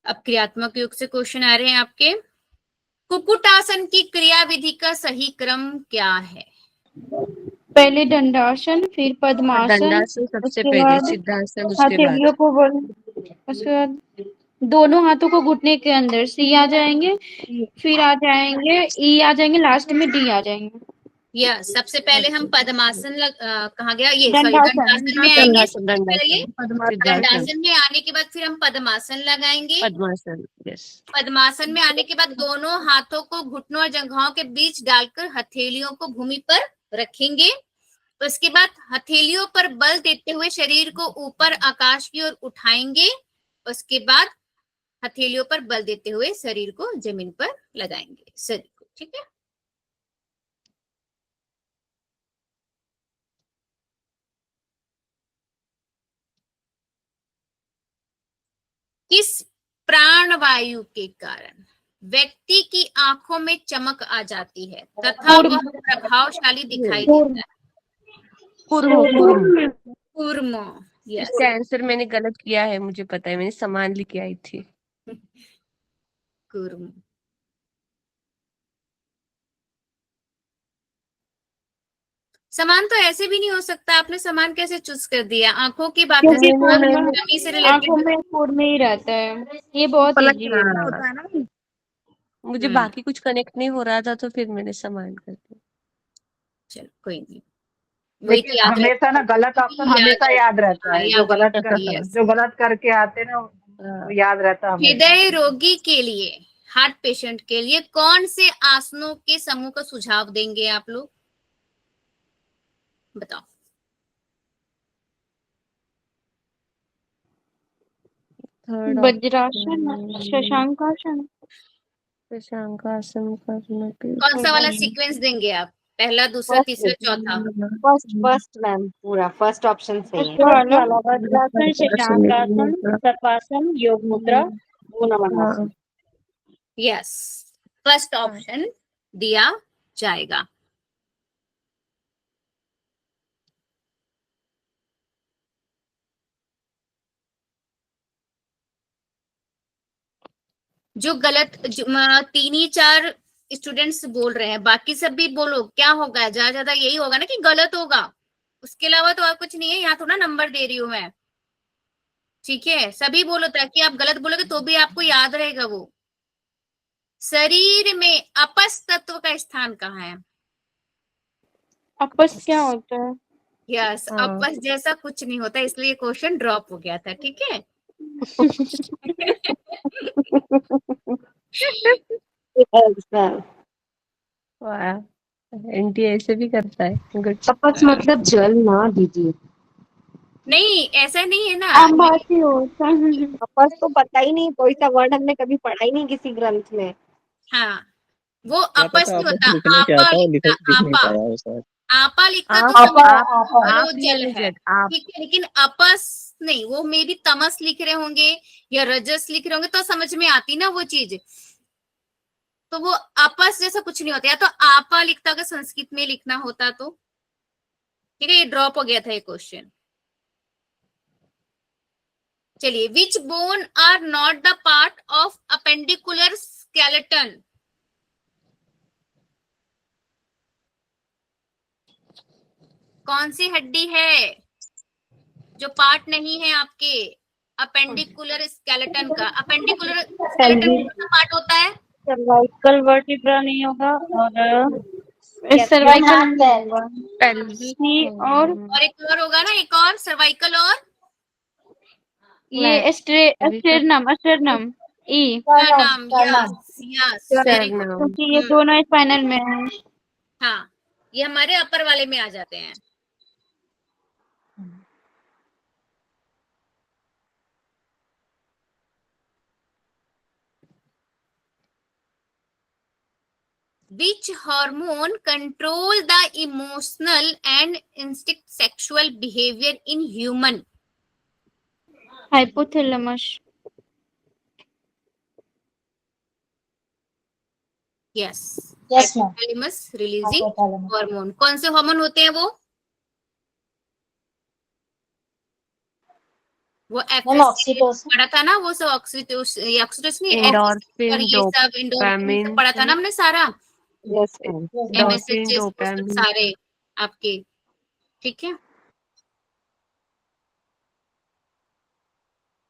[SPEAKER 1] अब क्रियात्मक युग से क्वेश्चन आ रहे हैं आपके। कुक्कुटासन की क्रियाविधि का सही क्रम क्या है?
[SPEAKER 3] पहले दंडासन, फिर पद्मासन,
[SPEAKER 4] दंडासन सबसे
[SPEAKER 3] उसके
[SPEAKER 4] पहले,
[SPEAKER 3] बाद
[SPEAKER 4] सिद्धासन उसके बाद।
[SPEAKER 3] हथेलियों को उसके बाद दोनों हाथों को घुटने के अंदर, सी आ जाएंगे, फिर आ जाएंगे ई आ जाएंगे, लास्ट में डी आ जाएंगे।
[SPEAKER 1] यस, सबसे पहले हम पद्मासन कहाँ गया ये, सॉरी
[SPEAKER 3] दंडासन।
[SPEAKER 1] दंडासन में आएंगे।
[SPEAKER 4] दंडासन,
[SPEAKER 1] पहले
[SPEAKER 4] सिद्धासन,
[SPEAKER 1] दंडासन में आने के बाद फिर हम पद्मासन लगाएंगे।
[SPEAKER 4] पद्मासन, यस।
[SPEAKER 1] पद्मासन में आने के बाद दोनों हाथों को घुटनों और जंघाओं के बीच डालकर हथेलियों को भूमि पर रखेंगे। उसके बाद हथेलियों पर बल देते हुए शरीर को ऊपर आकाश की ओर उठाएंगे। उसके बाद हथेलियों पर बल देते हुए शरीर को जमीन पर लगाएंगे, शरीर को, ठीक है। किस प्राणवायु के कारण व्यक्ति की आंखों में चमक आ जाती है तथा वह प्रभावशाली दिखाई देता है? कूर्मो, यस।
[SPEAKER 4] इसका आंसर मैंने गलत किया है, मुझे पता है, मैंने सामान लेके आई थी।
[SPEAKER 1] कूर्मो। समान तो ऐसे भी नहीं हो सकता, आपने समान कैसे चूज कर दिया? आंखों की बात
[SPEAKER 3] क्योंकि
[SPEAKER 1] कमी से
[SPEAKER 3] आंखों
[SPEAKER 1] रिलेटेड।
[SPEAKER 3] में कोड में ही रहता है, ये बहुत इजी है।
[SPEAKER 2] होता है ना।
[SPEAKER 4] मुझे बाकी कुछ कनेक्ट नहीं हो रहा था तो फिर मैंने सामान कर दिया।
[SPEAKER 1] चलो कोई नहीं, वही
[SPEAKER 2] लेकिन हमेशा ना गलत ऑप्शन हमेशा याद रहता है, जो गलत करके आते ना वो याद रहता है।
[SPEAKER 1] हृदय रोगी के लिए, हार्ट पेशेंट के लिए कौन से आसनों के समूह का सुझाव देंगे आप लोग, बताओ।
[SPEAKER 3] वज्रासन, शशांकासन।
[SPEAKER 4] शशांकासन करना
[SPEAKER 1] कौन सा वाला सीक्वेंस देंगे आप? पहला, दूसरा, तीसरा, चौथा?
[SPEAKER 8] फर्स्ट मैम, पूरा फर्स्ट ऑप्शन सही है।
[SPEAKER 3] वज्रासन, शशांकासन, सर्पासन, योग मुद्रा, वो नमनासन।
[SPEAKER 1] यस, फर्स्ट ऑप्शन दिया जाएगा। जो गलत, तीन ही चार स्टूडेंट्स बोल रहे हैं, बाकी सब भी बोलो, क्या होगा? ज्यादा ज्यादा यही होगा ना कि गलत होगा, उसके अलावा तो और कुछ नहीं है। यहाँ थोड़ा नंबर दे रही हूं मैं, ठीक है। सभी बोलो ताकि आप गलत बोलोगे तो भी आपको याद रहेगा वो। शरीर में अपस तत्व का स्थान कहाँ है?
[SPEAKER 3] अपस क्या होता है?
[SPEAKER 1] यस, अपस जैसा कुछ नहीं होता, इसलिए क्वेश्चन ड्रॉप हो गया था, ठीक है।
[SPEAKER 4] एनटी ऐसे भी करता है। गुड।
[SPEAKER 8] अपस मतलब जल ना दीजिए।
[SPEAKER 1] नहीं, ऐसा नहीं है ना।
[SPEAKER 3] अंबासी होता है।
[SPEAKER 8] अपस तो पता ही नहीं, कोई सा वर्ड हमने कभी पढ़ा ही नहीं किसी ग्रंथ में।
[SPEAKER 1] हाँ, वो
[SPEAKER 5] क्या
[SPEAKER 1] अपस
[SPEAKER 5] पता
[SPEAKER 1] नहीं
[SPEAKER 5] आपको
[SPEAKER 1] होता,
[SPEAKER 5] लिखने क्या
[SPEAKER 1] आपा
[SPEAKER 5] आता हो,
[SPEAKER 1] लिखता,
[SPEAKER 5] लिख नहीं
[SPEAKER 1] आपा।
[SPEAKER 5] पाया हो शायद।
[SPEAKER 1] आपा लिखता तो
[SPEAKER 4] आप
[SPEAKER 1] वो जल है,
[SPEAKER 4] आप
[SPEAKER 1] ठीक है। लेकिन अपस नहीं, वो मे भी तमस लिख रहे होंगे या रजस लिख रहे होंगे तो समझ में आती ना वो चीज। तो वो अपस जैसा कुछ नहीं होता। या तो आपा लिखता अगर संस्कृत में लिखना होता तो, ठीक है। ये ड्रॉप हो गया था ये क्वेश्चन। चलिए, which bone are not the part of appendicular skeleton? कौन सी हड्डी है जो पार्ट नहीं है आपके अपेंडिकुलर स्केलेटन का? अपेंडिकुलर स्केलेटन कौन सा पार्ट होता है?
[SPEAKER 3] सर्वाइकल वर्टिब्रा नहीं होगा, और सर्वाइकल
[SPEAKER 1] और एक और होगा ना, एक और सर्वाइकल, और
[SPEAKER 3] ये स्टेरनम ई
[SPEAKER 1] नाम। Yes yes, very good.
[SPEAKER 3] क्योंकि ये दोनों स्पाइनल में है।
[SPEAKER 1] हाँ, ये हमारे अपर वाले में आ जाते हैं। Which hormone control the emotional and instinct sexual behavior in human?
[SPEAKER 3] Hypothalamus.
[SPEAKER 1] Yes.
[SPEAKER 7] Yes, ma'am.
[SPEAKER 1] Hypothalamus releasing
[SPEAKER 7] Hypothalamus.
[SPEAKER 1] hormone. कौन से हार्मोन होते हैं वो
[SPEAKER 7] मैम
[SPEAKER 1] FSH
[SPEAKER 7] ऑक्सीटोसिन।
[SPEAKER 1] पढ़ा था ना, वो सब ऑक्सीटोसिन नहीं,
[SPEAKER 4] एंडोर्फिन,
[SPEAKER 1] और ये सब एंडोर्फिन सब पढ़ा था ना हमने सारा,
[SPEAKER 4] यस मैम, एंडोर्फिन,
[SPEAKER 1] MSH वो सब
[SPEAKER 4] डोपामिन।
[SPEAKER 1] सारे आपके, ठीक है।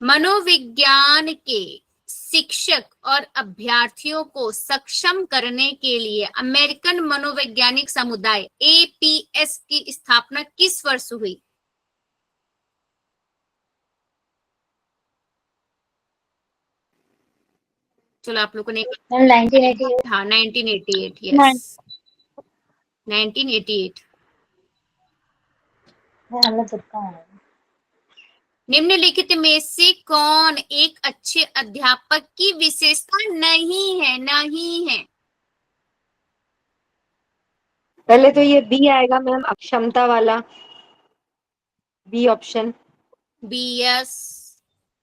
[SPEAKER 1] मनोविज्ञान के शिक्षक और अभ्यर्थियों को सक्षम करने के लिए अमेरिकन मनोवैज्ञानिक समुदाय APS की स्थापना किस वर्ष हुई? चलो आप लोगों ने,
[SPEAKER 7] मैम 1988।
[SPEAKER 1] हाँ 1988, यस 1988।
[SPEAKER 7] हम लोग तुक्का है।
[SPEAKER 1] निम्नलिखित में से कौन एक अच्छे अध्यापक की विशेषता नहीं है? नहीं है।
[SPEAKER 8] पहले तो ये बी आएगा मैम, अक्षमता वाला, बी ऑप्शन।
[SPEAKER 1] BS,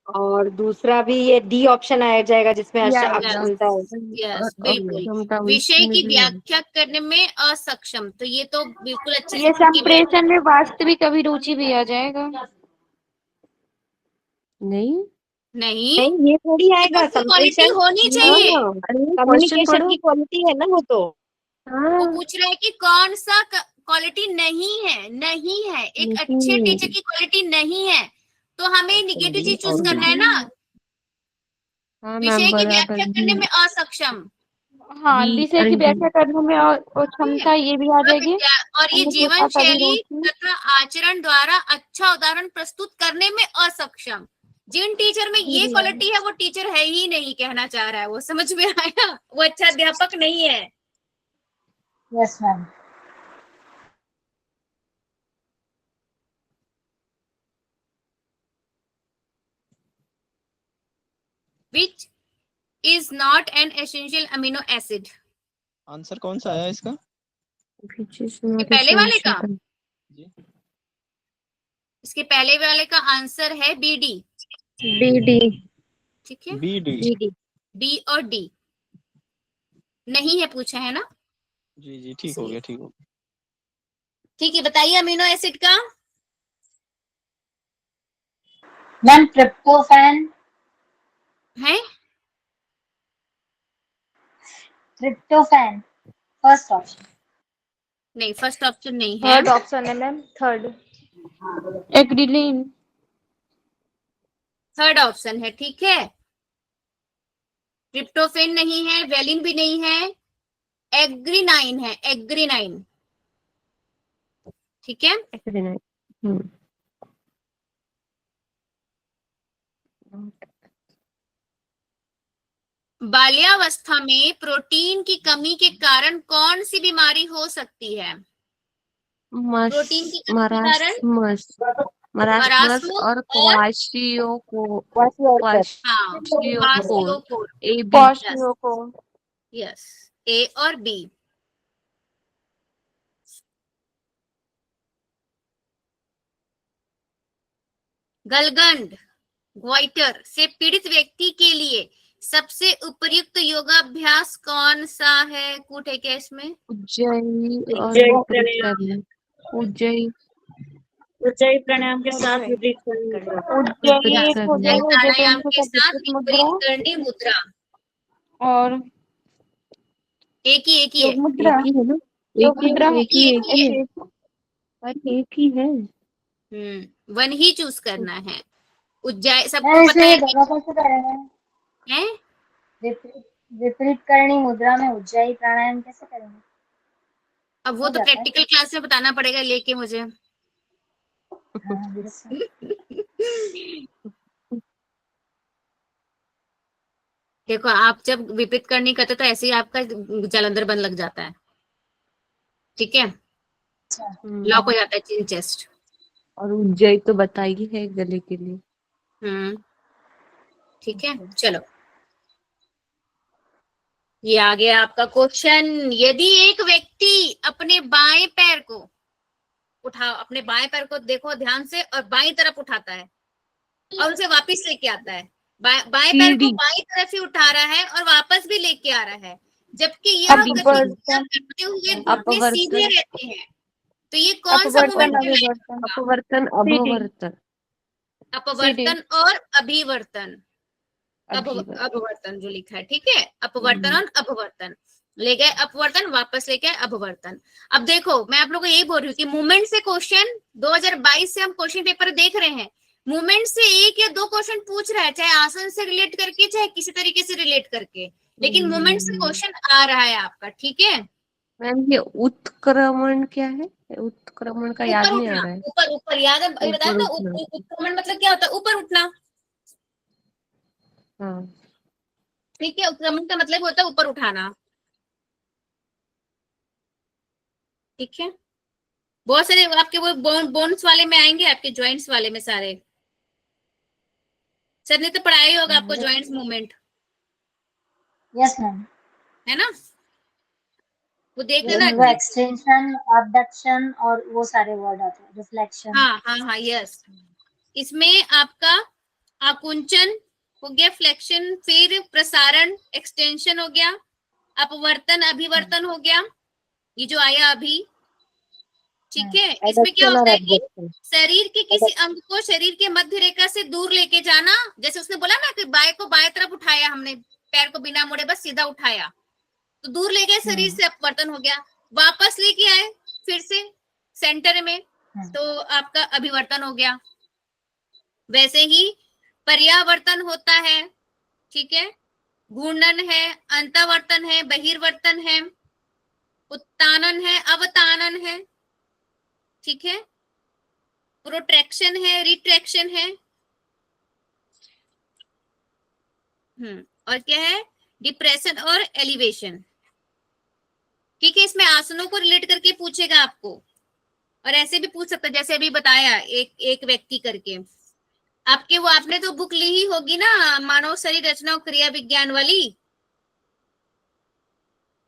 [SPEAKER 8] और दूसरा भी ये डी ऑप्शन आ जाएगा जिसमें
[SPEAKER 3] या
[SPEAKER 8] अक्षमता है।
[SPEAKER 1] यस बिल्कुल। विषय की व्याख्या करने में असक्षम, तो ये तो बिल्कुल अच्छे
[SPEAKER 3] ये
[SPEAKER 1] से
[SPEAKER 3] संप्रेषण में वास्तविक अभिरुचि भी आ जाएगा।
[SPEAKER 4] नहीं,
[SPEAKER 1] नहीं,
[SPEAKER 8] नहीं ये थोड़ी आएगा
[SPEAKER 1] क्वालिटी
[SPEAKER 8] संप्रेषण।
[SPEAKER 1] होनी चाहिए।
[SPEAKER 8] कम्युनिकेशन की क्वालिटी है ना वो तो।
[SPEAKER 1] वो पूछ रहा है कि कौन सा क्वालिटी नहीं है, नहीं है, एक अच्छे टीचर की क्वालिटी नहीं है, तो हमें निगेटिव चीज चूज करना है ना।
[SPEAKER 4] हाँ
[SPEAKER 1] विषय
[SPEAKER 4] मैम,
[SPEAKER 1] की
[SPEAKER 4] बराबर
[SPEAKER 1] व्याख्या करने में असक्षम,
[SPEAKER 3] हाँ,
[SPEAKER 4] बी
[SPEAKER 3] विषय की व्याख्या करने में और क्षमता ये भी आ जाएगी।
[SPEAKER 1] और ये जीवन शैली तथा आचरण द्वारा अच्छा उदाहरण प्रस्तुत करने में असक्षम। जिन टीचर में ये क्वालिटी है वो टीचर है ही नहीं, कहना चाह रहा है वो, समझ में आया? वो अच्छा अध्यापक नहीं है।
[SPEAKER 7] Yes ma'am.
[SPEAKER 1] Which is not an essential amino acid?
[SPEAKER 5] Answer कौन सा आया इसका?
[SPEAKER 1] इसके पहले वाले का,
[SPEAKER 5] जी
[SPEAKER 1] इसके पहले वाले का आंसर है BD,
[SPEAKER 3] BD।
[SPEAKER 1] ठीक है,
[SPEAKER 5] BD।
[SPEAKER 1] B और D नहीं है पूछा है ना।
[SPEAKER 5] जी ठीक हो गया, ठीक हो गया।
[SPEAKER 1] ठीक है, बताइए अमीनो एसिड का।
[SPEAKER 7] Ma'am tryptophan.
[SPEAKER 1] है
[SPEAKER 7] ट्रिप्टोफैन फर्स्ट ऑप्शन।
[SPEAKER 1] नहीं, फर्स्ट ऑप्शन नहीं है।
[SPEAKER 3] थर्ड ऑप्शन है मैम, थर्ड। एग्रिलिन।
[SPEAKER 1] थर्ड ऑप्शन है, ठीक है। ट्रिप्टोफेन नहीं है, वेलिन भी नहीं है, एग्रीनाइन है, एग्रीनाइन, ठीक है। बाल्यावस्था में प्रोटीन की कमी के कारण कौन सी बीमारी हो सकती है? प्रोटीन की कमी के कारण
[SPEAKER 4] मरासमस और
[SPEAKER 1] क्वाशियोकोर, यस, A और B। गलगंड ग्वाइटर से पीड़ित व्यक्ति के लिए सबसे उपयुक्त योगाभ्यास कौन सा है? कूट है क्या इसमें?
[SPEAKER 9] उज्जयी प्राणायाम के साथ विपरीत
[SPEAKER 1] प्राणायाम के साथ विपरीत करनी मुद्रा,
[SPEAKER 3] और
[SPEAKER 1] एक ही है,
[SPEAKER 3] मुद्रा,
[SPEAKER 4] एक ही है।
[SPEAKER 1] वन ही चूज करना है। उज्जैन सबको
[SPEAKER 7] मैम
[SPEAKER 1] पता है
[SPEAKER 7] इसमें दोनों कैसे करेंगे?
[SPEAKER 1] हैं?
[SPEAKER 7] विपरीत करनी मुद्रा में उज्जयी प्राणायाम कैसे करेंगे?
[SPEAKER 1] अब वो तो प्रैक्टिकल क्लास में बताना पड़ेगा लेके मुझे। देखो, आप जब विपरीत करनी करते तो ऐसे ही आपका जलंधर बंद लग जाता है, ठीक है, लॉक हो जाता है चिन चेस्ट।
[SPEAKER 4] और उज्जयी तो बताई है गले के लिए।
[SPEAKER 1] ठीक है, चलो ये आ गया आपका क्वेश्चन। यदि एक व्यक्ति अपने बाएं पैर को अपने बाएं पैर को देखो ध्यान से, और बाईं तरफ उठाता है और उसे वापस लेके आता है, बाएं पैर को बाईं तरफ ही उठा रहा है और वापस भी लेके आ रहा है, जबकि यह गतिविधियां करते हुए घुटने सीधे रहते हैं, तो ये कौन सा मूवमेंट कहलाएगा?
[SPEAKER 4] अपवर्तन अभवर्तन
[SPEAKER 1] अपवर्तन और अभिवर्तन। अपवर्तन जो लिखा है, ठीक है, अपवर्तन और अपवर्तन। ले गए अपवर्तन, वापस लेके आए अपवर्तन। अब देखो मैं आप लोगों को यही बोल रही हूँ कि मूवमेंट से क्वेश्चन 2022 से हम क्वेश्चन पेपर देख रहे हैं, मूवमेंट से 1 या 2 क्वेश्चन पूछ रहा है, चाहे आसन से रिलेट करके चाहे किसी तरीके से रिलेट करके, लेकिन मूवमेंट से क्वेश्चन आ रहा है आपका, ठीक है।
[SPEAKER 4] मैम ये उत्क्रमण क्या है? उत्क्रमण का याद नहीं आ रहा है।
[SPEAKER 1] ऊपर ऊपर याद है, बताया ना, उत्क्रमण मतलब क्या होता है? ऊपर उठना।
[SPEAKER 4] हाँ
[SPEAKER 1] ठीक है, उत्क्रमण का मतलब होता है ऊपर उठाना, ठीक है। बहुत सारे आपके वो बोन्स वाले में आएंगे, आपके जॉइंट्स वाले में सारे। सर ने तो पढ़ाया ही होगा आपको जॉइंट्स मूवमेंट,
[SPEAKER 7] यस मैम।
[SPEAKER 1] है ना, वो देख लेना।
[SPEAKER 7] वो एक्सटेंशन, अबडक्शन और वो सारे वर्ड आते हैं, रिफ्लेक्शन।
[SPEAKER 1] हाँ हाँ हाँ, यस। इसमें आपका आकुंचन हो गया, फ्लेक्शन, फिर प्रसारण एक्सटेंशन हो गया, अपवर्तन अभिवर्तन हो गया, ये जो आया अभी, ठीक है। इसमें क्या होता है कि शरीर के किसी अंग को शरीर के मध्य रेखा से दूर लेके जाना, जैसे उसने बोला ना कि बाएं को बाएं तरफ उठाया, हमने पैर को बिना मुड़े बस सीधा उठाया, तो दूर ले गए शरीर से, अपवर्तन हो गया। वापस लेके आए फिर से सेंटर में, तो आपका अभिवर्तन हो गया। वैसे ही पर्यावर्तन होता है, ठीक है, घूर्णन है, अंतवर्तन है, बहिर्वर्तन है, उत्तानन है, अवतानन है, ठीक है, प्रोट्रैक्शन है, रिट्रैक्शन है, और क्या है, डिप्रेशन और एलिवेशन, ठीक है। इसमें आसनों को रिलेट करके पूछेगा आपको, और ऐसे भी पूछ सकता है, जैसे अभी बताया एक व्यक्ति करके। आपके वो आपने तो बुक ली ही होगी ना, मानव शरीर रचना और क्रिया विज्ञान वाली,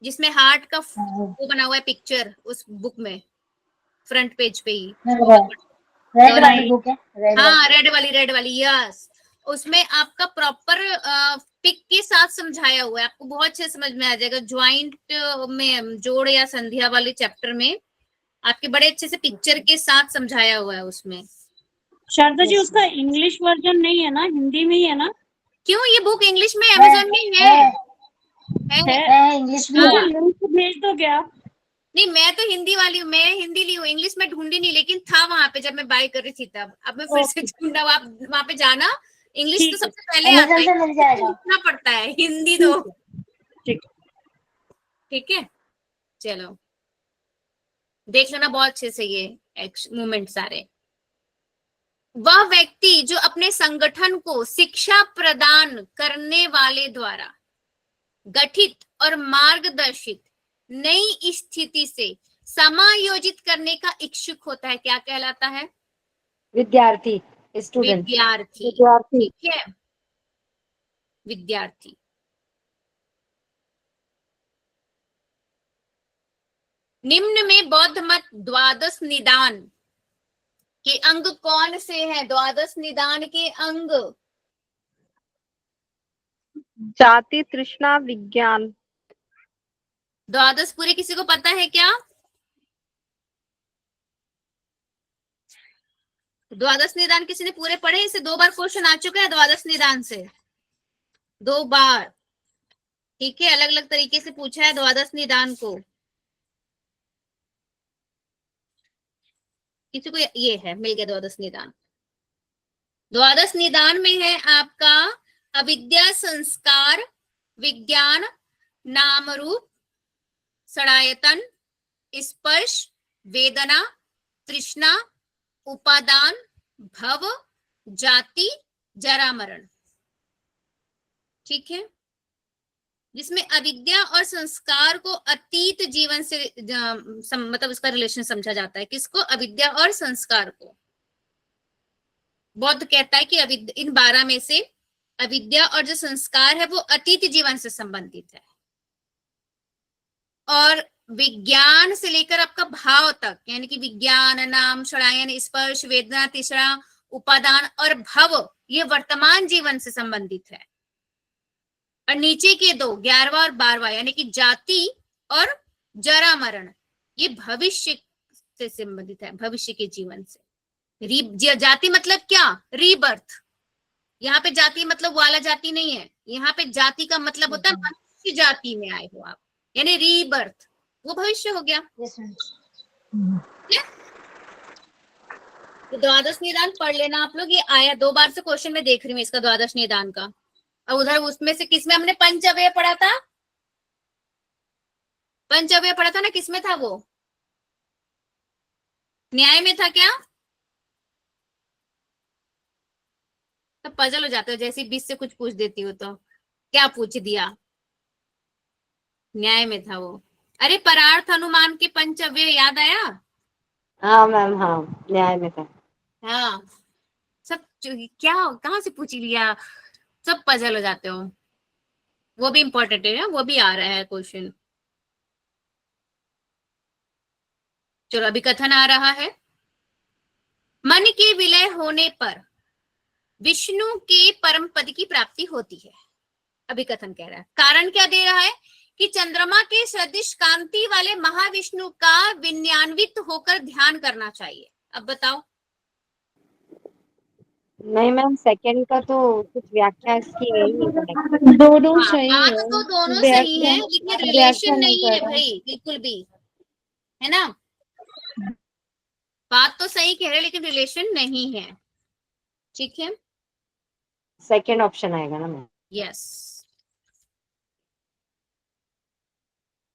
[SPEAKER 1] जिसमें हार्ट का वो बना हुआ है पिक्चर, उस बुक में फ्रंट पेज पे ही।
[SPEAKER 7] रेड वाली बुक है,
[SPEAKER 1] हाँ रेड वाली यस। उसमें आपका प्रॉपर पिक के साथ समझाया हुआ है, आपको बहुत अच्छे समझ में आ जाएगा। ज्वाइंट में जोड़ या संधिया वाले चैप्टर में आपके बड़े अच्छे से पिक्चर के साथ समझाया हुआ है उसमें।
[SPEAKER 9] शारदा जी उसका इंग्लिश वर्जन नहीं है ना, हिंदी में ही है ना?
[SPEAKER 1] क्यों, ये बुक इंग्लिश में अमेज़न में है
[SPEAKER 7] इंग्लिश में।
[SPEAKER 9] लिंक भेज दो क्या?
[SPEAKER 1] नहीं, मैं तो हिंदी वाली हूँ, मैं हिंदी ली हूँ, इंग्लिश में ढूंढी नहीं, लेकिन था वहां पे जब मैं बाय कर रही थी तब। अब मैं फिर से ढूंढा, आप वहां पे जाना, इंग्लिश तो सबसे पहले आता है,
[SPEAKER 7] मिल जाएगा,
[SPEAKER 1] लिखना पड़ता है, हिंदी तो
[SPEAKER 9] ठीक
[SPEAKER 1] है। चलो देख लेना बहुत अच्छे से ये मूवमेंट सारे। वह व्यक्ति जो अपने संगठन को शिक्षा प्रदान करने वाले द्वारा गठित और मार्गदर्शित नई स्थिति से समायोजित करने का इच्छुक होता है, क्या कहलाता है?
[SPEAKER 8] विद्यार्थी, स्टूडेंट,
[SPEAKER 1] विद्यार्थी, ठीक है, विद्यार्थी। निम्न में बौद्ध मत द्वादश निदान के अंग कौन से हैं? द्वादश निदान के अंग।
[SPEAKER 2] जाति, तृष्णा, विज्ञान।
[SPEAKER 1] द्वादश पूरे किसी को पता है क्या? द्वादश निदान किसी ने पूरे पढ़े? इसे 2 बार क्वेश्चन आ चुका है द्वादश निदान से, 2 बार, ठीक है, अलग अलग तरीके से पूछा है द्वादश निदान को। किसी को ये है, मिल गया द्वादश निदान। द्वादश निदान में है आपका अविद्या, संस्कार, विज्ञान, नाम रूप, षडायतन, स्पर्श, वेदना, तृष्णा, उपादान, भव, जाति, जरा मरण, ठीक है। जिसमें अविद्या और संस्कार को अतीत जीवन से मतलब उसका रिलेशन समझा जाता है। किसको? अविद्या और संस्कार को। बौद्ध कहता है कि इन 12 में से अविद्या और जो संस्कार है वो अतीत जीवन से संबंधित है, और विज्ञान से लेकर आपका भाव तक, यानी कि विज्ञान, नाम, शरायन, स्पर्श, वेदना, तीसरा उपादान और भव, ये वर्तमान जीवन से संबंधित है। और नीचे के दो 11वां और 12वां, यानी कि जाति और जरा मरण, ये भविष्य से संबंधित है, भविष्य के जीवन से। जाति मतलब क्या? रीबर्थ। यहाँ पे जाति मतलब वाला जाति नहीं है, यहाँ पे जाति का मतलब होता है मनुष्य जाति में आए हो आप, यानी रीबर्थ, वो भविष्य हो गया।
[SPEAKER 7] Yes ma'am.
[SPEAKER 1] तो द्वादश निदान पढ़ लेना आप लोग, ये आया 2 बार से क्वेश्चन में देख रही हूँ इसका, द्वादश निदान का। और उधर उसमें से किसमें हमने पंचअवयव पढ़ा था? पंचअवयव पढ़ा था ना, किसमें था वो? न्याय में था क्या? तब पजल हो जाते हो, जैसे 20 से कुछ पूछ देती हो तो क्या पूछ दिया। न्याय में था वो। अरे परार्थ अनुमान के पंचअवयव याद आया?
[SPEAKER 8] हाँ मैम, हाँ न्याय में था।
[SPEAKER 1] हाँ, सब क्या कहाँ से पूछ लिया, सब पजल हो जाते हो। वो भी इंपॉर्टेंट है, वो भी आ रहा है क्वेश्चन। चलो अभी कथन आ रहा है। मन के विलय होने पर विष्णु के परम पद की प्राप्ति होती है। अभी कथन कह रहा है, कारण क्या दे रहा है कि चंद्रमा के सदृश कांति वाले महाविष्णु का विन्यान्वित होकर ध्यान करना चाहिए। अब बताओ।
[SPEAKER 8] नहीं मैम, सेकंड का तो कुछ व्याख्या इसकी यही है।
[SPEAKER 3] दोनों
[SPEAKER 1] हाँ,
[SPEAKER 3] सही
[SPEAKER 1] बात
[SPEAKER 3] है,
[SPEAKER 1] तो दोनों सही है, लेकिन
[SPEAKER 3] व्याख्या
[SPEAKER 1] रिलेशन
[SPEAKER 3] नहीं
[SPEAKER 1] नहीं है
[SPEAKER 3] कर रहा।
[SPEAKER 1] भाई, बिल्कुल भी, है ना। बात तो सही कह रहे, लेकिन रिलेशन नहीं है। ठीक है,
[SPEAKER 8] सेकंड ऑप्शन आएगा ना मैम।
[SPEAKER 1] यस।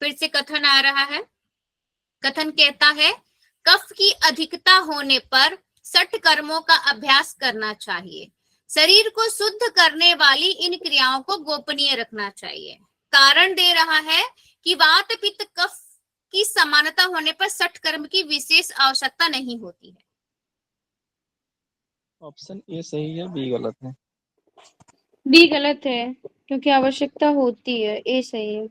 [SPEAKER 1] फिर से कथन आ रहा है। कथन कहता है, कफ की अधिकता होने पर 60 कर्मों का अभ्यास करना चाहिए। शरीर को शुद्ध करने वाली इन क्रियाओं को गोपनीय रखना चाहिए। कारण दे रहा है कि वात पित्त कफ की समानता होने पर 60 कर्म की विशेष आवश्यकता नहीं होती है।
[SPEAKER 5] ऑप्शन ए सही है, बी गलत है।
[SPEAKER 3] बी गलत है, क्योंकि आवश्यकता होती है। ए सही है।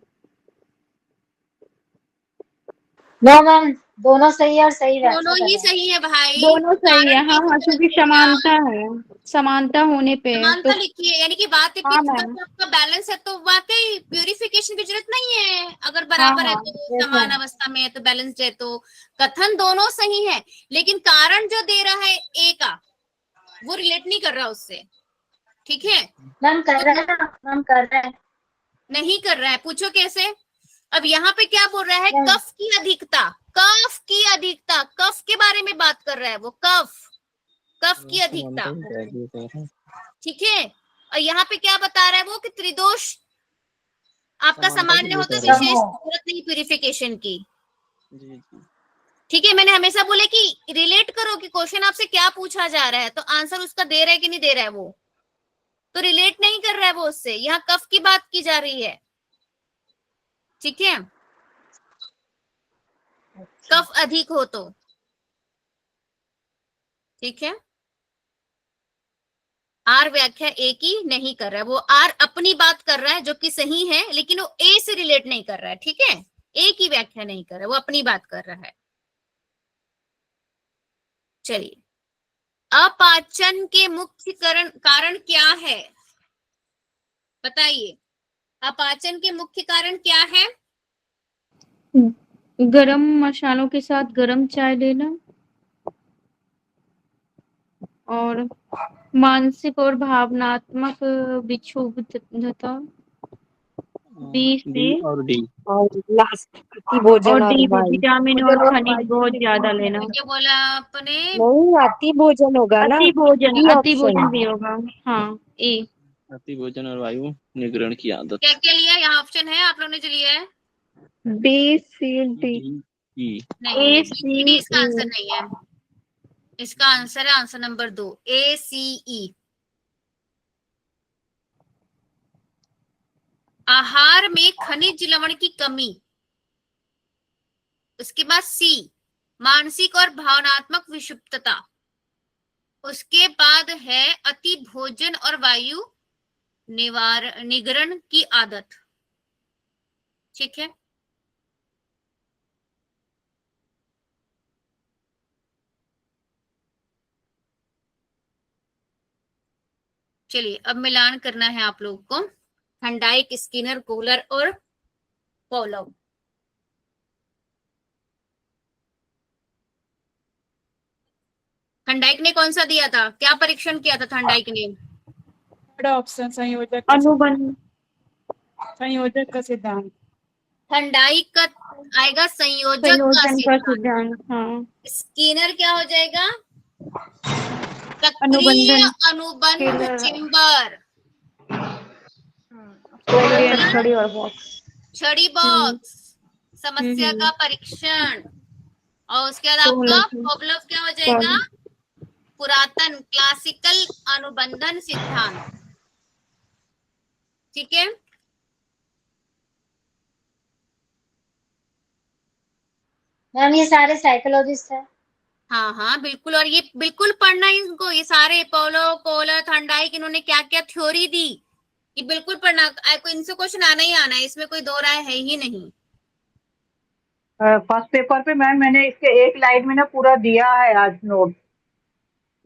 [SPEAKER 7] नो मैम, दोनों सही है और सही व्याख्या
[SPEAKER 1] दोनों
[SPEAKER 7] कर
[SPEAKER 1] ही
[SPEAKER 7] रहे हैं।
[SPEAKER 1] सही है भाई।
[SPEAKER 3] दोनों सही है,
[SPEAKER 1] कारण
[SPEAKER 3] हाँ हाँ,
[SPEAKER 1] कैसे
[SPEAKER 3] क्योंकि
[SPEAKER 1] गलत हो गया?
[SPEAKER 3] समानता है, समानता होने पे
[SPEAKER 1] समानता
[SPEAKER 3] तो।
[SPEAKER 1] लिखिए, यानी कि वात
[SPEAKER 3] हाँ
[SPEAKER 1] पित्त
[SPEAKER 3] मैम,
[SPEAKER 1] कफ आपका बैलेंस है, तो वाकई प्यूरिफिकेशन की जरूरत नहीं है। अगर
[SPEAKER 3] हाँ
[SPEAKER 1] बराबर है
[SPEAKER 3] हाँ,
[SPEAKER 1] तो,
[SPEAKER 7] यस
[SPEAKER 1] समान
[SPEAKER 7] मैम।
[SPEAKER 1] अवस्था में है तो, बैलेंस्ड है तो। कथन दोनों सही है, लेकिन कारण जो दे रहा है ए का, वो रिलेट नहीं कर रहा उससे। ठीक है,
[SPEAKER 7] मैम कर रहे
[SPEAKER 1] तो
[SPEAKER 7] हैं ना, मैम कर रहे हैं।
[SPEAKER 1] नहीं कर रहा है, पूछो कैसे। अब यहाँ पे क्या बोल रहा है?
[SPEAKER 7] मैम,
[SPEAKER 1] कफ की अधिकता, कफ की अधिकता, कफ के बारे में बात कर रहा है वो, कफ, कफ की अधिकता।
[SPEAKER 5] समानता ही चाहिए कह रहे हैं।
[SPEAKER 1] ठीक है, और यहाँ पे क्या बता रहा है वो, कि त्रिदोष आपका
[SPEAKER 5] समानता के
[SPEAKER 1] सामान्य
[SPEAKER 5] लिए
[SPEAKER 1] हो तो
[SPEAKER 5] कह रहे
[SPEAKER 7] कम
[SPEAKER 5] हैं।
[SPEAKER 1] विशेष
[SPEAKER 7] हो।
[SPEAKER 1] जरूरत नहीं प्यूरिफिकेशन की।
[SPEAKER 5] जी जी।
[SPEAKER 1] ठीक है, मैंने हमेशा बोले कि रिलेट करो कि क्वेश्चन आपसे क्या पूछा जा रहा है, तो आंसर उसका दे रहा है कि नहीं दे रहा है वो, तो रिलेट नहीं कर रहा है वो उससे। यहाँ कफ की बात की जा रही है। ठीक है, कफ अधिक हो तो। ठीक है, आर व्याख्या ए की नहीं कर रहा है वो, आर अपनी बात कर रहा है जो कि सही है, लेकिन वो ए से रिलेट नहीं कर रहा है। ठीक है, ए की व्याख्या नहीं कर रहा है, वो अपनी बात कर रहा है। चलिए, अपाचन के मुख्य कारण क्या है? बताइए, अपाचन के मुख्य कारण क्या है?
[SPEAKER 3] गरम मसालों के साथ गरम चाय लेना और मानसिक और भावनात्मक विक्षुब्धता। बी
[SPEAKER 5] डी
[SPEAKER 3] सी
[SPEAKER 5] और डी।
[SPEAKER 8] और लास्ट अति भोजन
[SPEAKER 3] और
[SPEAKER 8] और
[SPEAKER 3] डी
[SPEAKER 8] वायु।
[SPEAKER 3] विटामिन और खनिज बहुत ज्यादा लेना।
[SPEAKER 1] क्या बोला आपने?
[SPEAKER 8] नहीं, अति भोजन होगा ना। ई
[SPEAKER 3] अति
[SPEAKER 8] ऑप्शन।
[SPEAKER 3] भोजन भी होगा। हाँ, ए।
[SPEAKER 5] अति भोजन और वायु निग्रहण की आदत।
[SPEAKER 1] क्या क्या लिया? यहाँ ऑप्शन है आप लोगों ने जो लिया है।
[SPEAKER 3] B C D.
[SPEAKER 5] ई।
[SPEAKER 1] नहीं,
[SPEAKER 3] ए
[SPEAKER 1] बी डी
[SPEAKER 3] सी
[SPEAKER 1] इसका आंसर नहीं है। इसका आंसर है आंसर नंबर 2, ए सी ई। आहार में खनिज लवण की कमी। उसके बाद सी, मानसिक और भावनात्मक विक्षुब्धता। उसके बाद है अति भोजन और वायु निग्रहण की आदत। ठीक है, चलिए अब मिलान करना है आप लोगों को, थंडाइक, स्किनर, कोहलर और पॉलव। थंडाइक ने कौन सा दिया था, क्या परीक्षण किया था थंडाइक ने?
[SPEAKER 9] बड़ा ऑप्शन संयोजक का
[SPEAKER 3] अनुबंध
[SPEAKER 9] संयोजक का सिद्धांत।
[SPEAKER 1] थंडाइक का आएगा संयोजक का
[SPEAKER 3] संयोजन का
[SPEAKER 1] सिद्धांत।
[SPEAKER 3] सिद्धांत। हाँ,
[SPEAKER 1] स्किनर क्या हो जाएगा? सक्रिय
[SPEAKER 3] अनुबंधन।
[SPEAKER 1] अनुबंध चेम्बर।
[SPEAKER 8] छड़ी और बॉक्स।
[SPEAKER 1] छड़ी बॉक्स, समस्या का परीक्षण। और उसके बाद आपका पॉवलोव क्या हो जाएगा? पुरातन क्लासिकल अनुबंधन सिद्धांत। ठीक है,
[SPEAKER 7] मैम ये सारे साइकोलॉजिस्ट है।
[SPEAKER 1] हाँ हाँ बिल्कुल, और ये बिल्कुल पढ़ना है इनको, ये सारे पॉवलोव, कोहलर, थंडाइक, इन्होंने क्या क्या थ्योरी दी, ये बिल्कुल पढ़ना। इनसे क्वेश्चन आना ही आना है, इसमें कोई दो राय है ही नहीं।
[SPEAKER 2] फर्स्ट पेपर पे मैम मैंने इसके एक लाइन में ना पूरा दिया है आज नोट,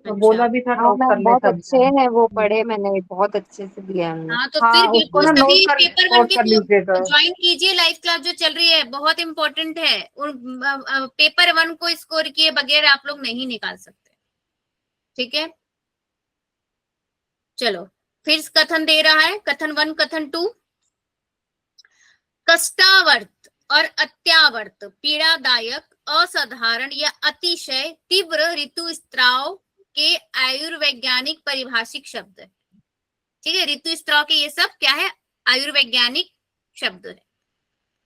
[SPEAKER 2] तो
[SPEAKER 1] अच्छा,
[SPEAKER 2] बोला भी था
[SPEAKER 8] हाँ
[SPEAKER 2] नोट कर
[SPEAKER 8] मैम
[SPEAKER 2] ले
[SPEAKER 8] बहुत
[SPEAKER 2] सब
[SPEAKER 8] अच्छे
[SPEAKER 2] जन।
[SPEAKER 8] हैं वो, पढ़े मैंने, बहुत अच्छे से दिया हमने।
[SPEAKER 1] हाँ तो
[SPEAKER 2] हाँ
[SPEAKER 1] फिर
[SPEAKER 2] उसको
[SPEAKER 1] बिल्कुल
[SPEAKER 2] ना
[SPEAKER 1] सभी पेपर वन
[SPEAKER 2] नोट
[SPEAKER 1] के
[SPEAKER 2] कर लीजिएगा।
[SPEAKER 1] ज्वाइन कीजिए, लाइव क्लास जो चल रही है बहुत इंपॉर्टेंट है, और पेपर वन को स्कोर किए बगैर आप लोग नहीं निकाल सकते। ठीक है, चलो फिर कथन दे रहा है, कथन 1, कथन 2। कष्टावर्त और अत्यावर्त पीड़ादायक, असाधारण या अतिशय तीव्र ऋतुस्राव के आयुर्वैज्ञानिक परिभाषिक शब्द है। ठीक है, ऋतुस्राव के ये सब क्या है? आयुर्वैज्ञानिक शब्द है।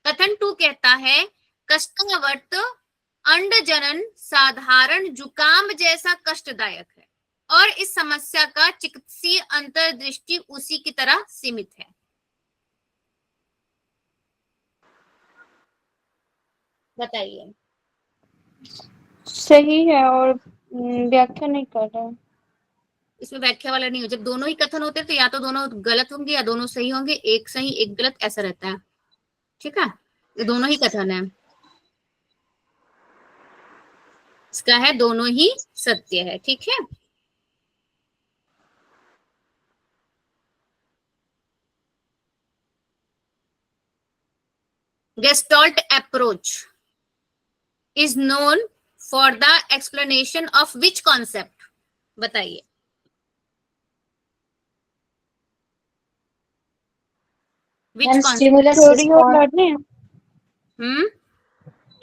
[SPEAKER 1] कथन 2 कहता है कष्टावर्त अंड जनन साधारण जुकाम जैसा कष्टदायक है, और इस समस्या का चिकित्सीय अंतर्दृष्टि उसी की तरह सीमित है। बताइए।
[SPEAKER 3] सही है, और व्याख्या नहीं कर रहा है।
[SPEAKER 1] इसमें व्याख्या वाला नहीं हो, जब दोनों ही कथन होते हैं तो या तो दोनों गलत होंगे या दोनों सही होंगे, एक सही एक गलत ऐसा रहता है। ठीक है, ये दोनों ही कथन है, इसका है दोनों ही सत्य है। ठीक है, gestalt approach is known for the explanation of which concept? बताइए। विच
[SPEAKER 7] मैम
[SPEAKER 1] कॉन्सेप्ट?
[SPEAKER 7] स्टिमुलस
[SPEAKER 3] थ्योरी और
[SPEAKER 7] रिस्पॉन्स।
[SPEAKER 3] लर्निंग।
[SPEAKER 1] हम्म,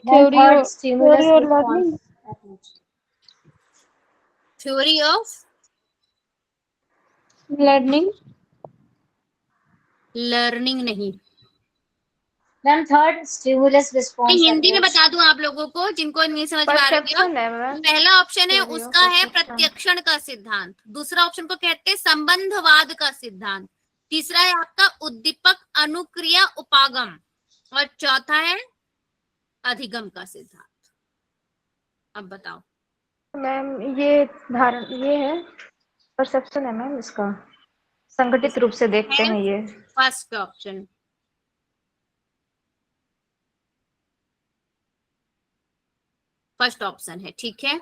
[SPEAKER 3] थ्योरी और
[SPEAKER 7] stimulus
[SPEAKER 3] learning.
[SPEAKER 7] Response approach.
[SPEAKER 1] Theory of
[SPEAKER 3] learning.
[SPEAKER 1] Learning नहीं,
[SPEAKER 7] मैम थर्ड स्टिमुलस
[SPEAKER 1] मैं
[SPEAKER 7] रिस्पॉन्स
[SPEAKER 1] हिंदी में
[SPEAKER 7] अप्रोच।
[SPEAKER 1] बता दूं आप लोगों को जिनको नहीं समझ में आ रहा है।
[SPEAKER 8] परसेप्शन है मैम।
[SPEAKER 1] पहला ऑप्शन है
[SPEAKER 8] Theory of
[SPEAKER 1] उसका है
[SPEAKER 8] perception।
[SPEAKER 1] प्रत्यक्षण का सिद्धांत, दूसरा ऑप्शन को कहते हैं संबंधवाद का सिद्धांत, तीसरा है आपका उद्दीपक अनुक्रिया उपागम, और चौथा है अधिगम का सिद्धांत। अब बताओ।
[SPEAKER 8] मैम ये धारण ये है, परसेप्शन है मैम, इसका संगठित रूप से देखते
[SPEAKER 1] है
[SPEAKER 8] हैं ये।
[SPEAKER 1] फर्स्ट ऑप्शन, फर्स्ट ऑप्शन है। ठीक है,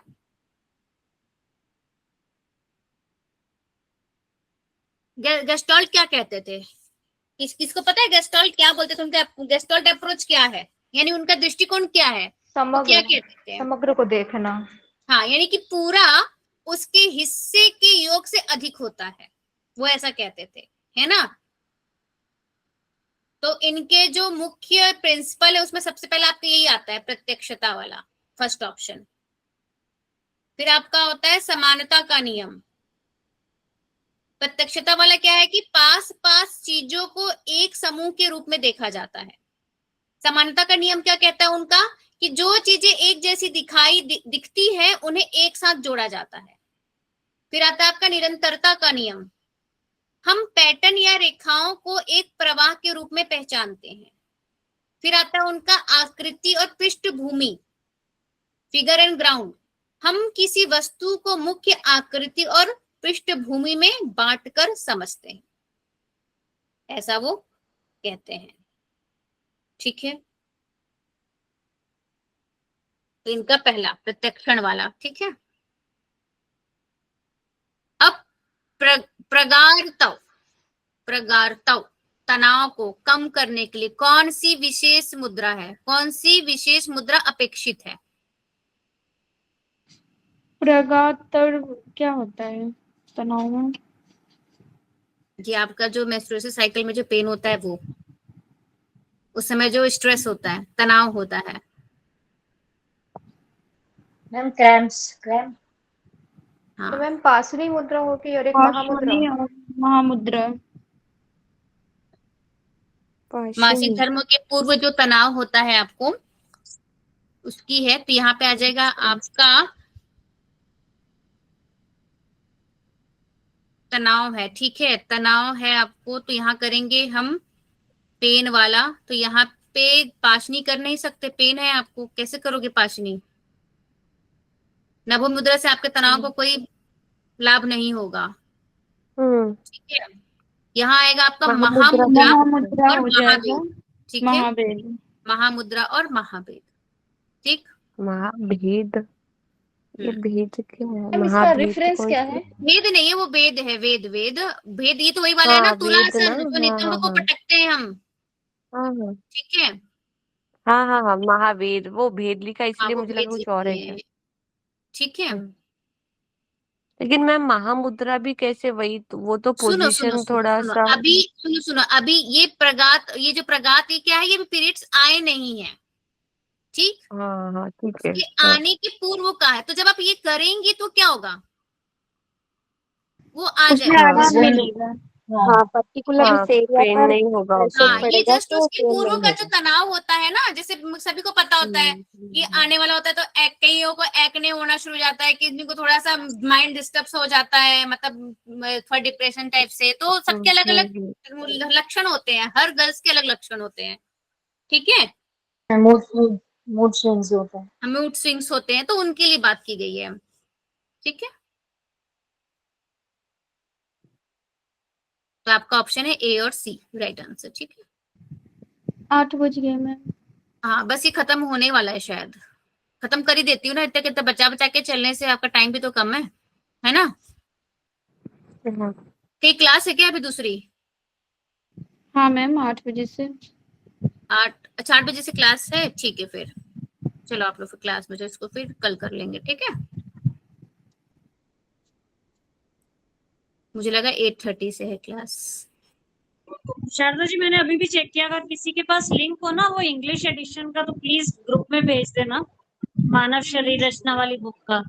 [SPEAKER 1] गेस्टॉल्ट क्या कहते थे? किसको पता है गेस्टॉल्ट क्या बोलते थे? उनका गेस्टॉल्ट अप्रोच क्या है, यानी उनका दृष्टिकोण क्या है, वो क्या कहते थे?
[SPEAKER 8] समग्र को देखना।
[SPEAKER 1] हाँ, यानी कि पूरा उसके हिस्से के योग से अधिक होता है, वो ऐसा कहते थे, है ना। तो इनके जो मुख्य प्रिंसिपल है उसमें सबसे पहले आपका यही आता है, प्रत्यक्षता वाला, फर्स्ट ऑप्शन। फिर आपका होता है समानता का नियम। प्रत्यक्षता वाला क्या है कि पास पास चीजों को एक समूह के रूप में देखा जाता है। समानता का नियम क्या कहता है उनका, कि जो चीजें एक जैसी दिखती है उन्हें एक साथ जोड़ा जाता है। फिर आता है आपका निरंतरता का नियम, हम पैटर्न या रेखाओं को एक प्रवाह के रूप में पहचानते हैं। फिर आता है उनका आकृति और पृष्ठभूमि, फिगर एंड ग्राउंड, हम किसी वस्तु को मुख्य आकृति और पृष्ठभूमि में बांटकर समझते हैं, ऐसा वो कहते हैं। ठीक है, तो इनका पहला प्रत्यक्षण वाला। ठीक है, अब प्रगाढ़तव, प्रगाढ़तव तनाव को कम करने के लिए कौन सी विशेष मुद्रा है, कौन सी विशेष मुद्रा अपेक्षित है?
[SPEAKER 3] प्रगातर क्या होता है तनाव में?
[SPEAKER 1] ये आपका जो मेंस्ट्रुएशन साइकिल में जो पेन होता है वो, उस समय जो स्ट्रेस होता है, तनाव होता है।
[SPEAKER 7] Ma'am cramps, cramp.
[SPEAKER 8] तो
[SPEAKER 1] हाँ,
[SPEAKER 8] मैम पाशवी मुद्रा होगी और एक महामुद्रा।
[SPEAKER 3] पाशवी और महामुद्रा।
[SPEAKER 1] मासिक धर्म के पूर्व जो तनाव होता है आपको, उसकी है। तो यहाँ पे आ जाएगा आपका तनाव है, ठीक है, तनाव है आपको। तो यहाँ करेंगे हम पेन वाला। तो यहाँ पे पाशनी कर नहीं सकते, पेन है आपको, कैसे करोगे पाशनी? नभो मुद्रा से आपके तनाव को कोई लाभ नहीं होगा, ठीक है। यहाँ आएगा आपका महामुद्रा
[SPEAKER 3] महामुद्रा
[SPEAKER 1] और
[SPEAKER 3] हो जाएगा,
[SPEAKER 1] महाभेद, ठीक है,
[SPEAKER 3] महाभेद।
[SPEAKER 1] महामुद्रा और महाभेद, ठीक।
[SPEAKER 4] महाभेद, ये भेद क्या है?
[SPEAKER 8] मैम इसका
[SPEAKER 4] महाभेद
[SPEAKER 8] रेफरेंस
[SPEAKER 4] कौन
[SPEAKER 8] क्या
[SPEAKER 4] सी?
[SPEAKER 8] है?
[SPEAKER 1] वेद नहीं है वो, वेद है, वेद वेद भेद, ये तो वही वाला है ना,
[SPEAKER 4] हाँ वेद ना,
[SPEAKER 1] तुलासन जो
[SPEAKER 4] हाँ
[SPEAKER 1] नितंब
[SPEAKER 4] हाँ
[SPEAKER 1] को
[SPEAKER 4] हाँ
[SPEAKER 1] पटकते हैं हम,
[SPEAKER 4] हाँ हाँ
[SPEAKER 1] ठीक है।
[SPEAKER 4] हाँ हाँ हाँ महावेद, वो भेद लिखा
[SPEAKER 1] हाँ
[SPEAKER 4] इसलिए
[SPEAKER 1] वो
[SPEAKER 4] मुझे लगा
[SPEAKER 1] भेद
[SPEAKER 4] कुछ और है
[SPEAKER 1] लिखी
[SPEAKER 4] क्या।
[SPEAKER 1] है, ठीक है।
[SPEAKER 4] लेकिन मैम महामुद्रा भी कैसे, वही तो, वो तो
[SPEAKER 1] सुनो सुनो
[SPEAKER 4] पोजीशन
[SPEAKER 1] सुनो
[SPEAKER 4] थोड़ा
[SPEAKER 1] सुनो
[SPEAKER 4] सा।
[SPEAKER 1] अभी, सुनो सुनो अभी, ये प्रगात, ये जो प्रगात ये क्या है, ये पीरियड्स आए नहीं है, ठीक।
[SPEAKER 4] हाँ हाँ ठीक है।
[SPEAKER 1] ये
[SPEAKER 4] हाँ
[SPEAKER 1] आने के पूर्व का है। तो जब आप ये करेंगे तो क्या होगा, वो आ
[SPEAKER 3] उसमें
[SPEAKER 1] जाएगा।
[SPEAKER 3] आराम मिलेगा।
[SPEAKER 7] हाँ, पर्टिकुलर
[SPEAKER 4] हाँ
[SPEAKER 7] इस एरिया
[SPEAKER 4] पेन
[SPEAKER 7] पर
[SPEAKER 4] नहीं होगा
[SPEAKER 7] प्रेशर
[SPEAKER 4] उसमें।
[SPEAKER 1] हाँ, ये
[SPEAKER 7] पड़ेगा
[SPEAKER 1] जस्ट
[SPEAKER 7] तो
[SPEAKER 1] उसके
[SPEAKER 7] पेन
[SPEAKER 1] पूर्व
[SPEAKER 7] नहीं
[SPEAKER 1] का जो
[SPEAKER 7] होगा।
[SPEAKER 1] तनाव होता है ना, जैसे सभी को पता होता है कि आने वाला होता है, तो कईयों को एक्ने होना शुरू हो जाता है, किसी को थोड़ा सा माइंड डिस्टर्ब हो जाता है, मतलब थोड़ा डिप्रेशन टाइप से। तो सबके अलग अलग लक्षण होते हैं, हर गर्ल्स के अलग लक्षण होते हैं, ठीक है।
[SPEAKER 7] मूड मूड स्विंग्स होता है।
[SPEAKER 1] मूड स्विंग्स होते हैं, तो उनके लिए बात की गई है, ठीक है। तो आपका ऑप्शन है ए और सी राइट आंसर, ठीक है।
[SPEAKER 3] 8 बज गए मैम।
[SPEAKER 1] हाँ बस ये खत्म होने वाला है, शायद खत्म कर ही देती हूँ ना, इतना कितना बचा बचा के चलने से आपका टाइम भी तो कम है ना।
[SPEAKER 4] हाँ
[SPEAKER 1] कई क्लास है क्या अभी दूसरी?
[SPEAKER 3] हाँ मैम 8 बजे से।
[SPEAKER 1] 8, अच्छा 8 बजे से क्लास है, ठीक है। फिर चलो आप लोग फिर क्लास में, इसको फिर कल कर लेंगे, ठीक है। मुझे लगा 8:30 से है क्लास।
[SPEAKER 9] शारदा जी मैंने अभी भी चेक किया, अगर किसी के पास लिंक हो ना वो इंग्लिश एडिशन का, तो प्लीज ग्रुप में भेज देना, मानव शरीर रचना वाली बुक का।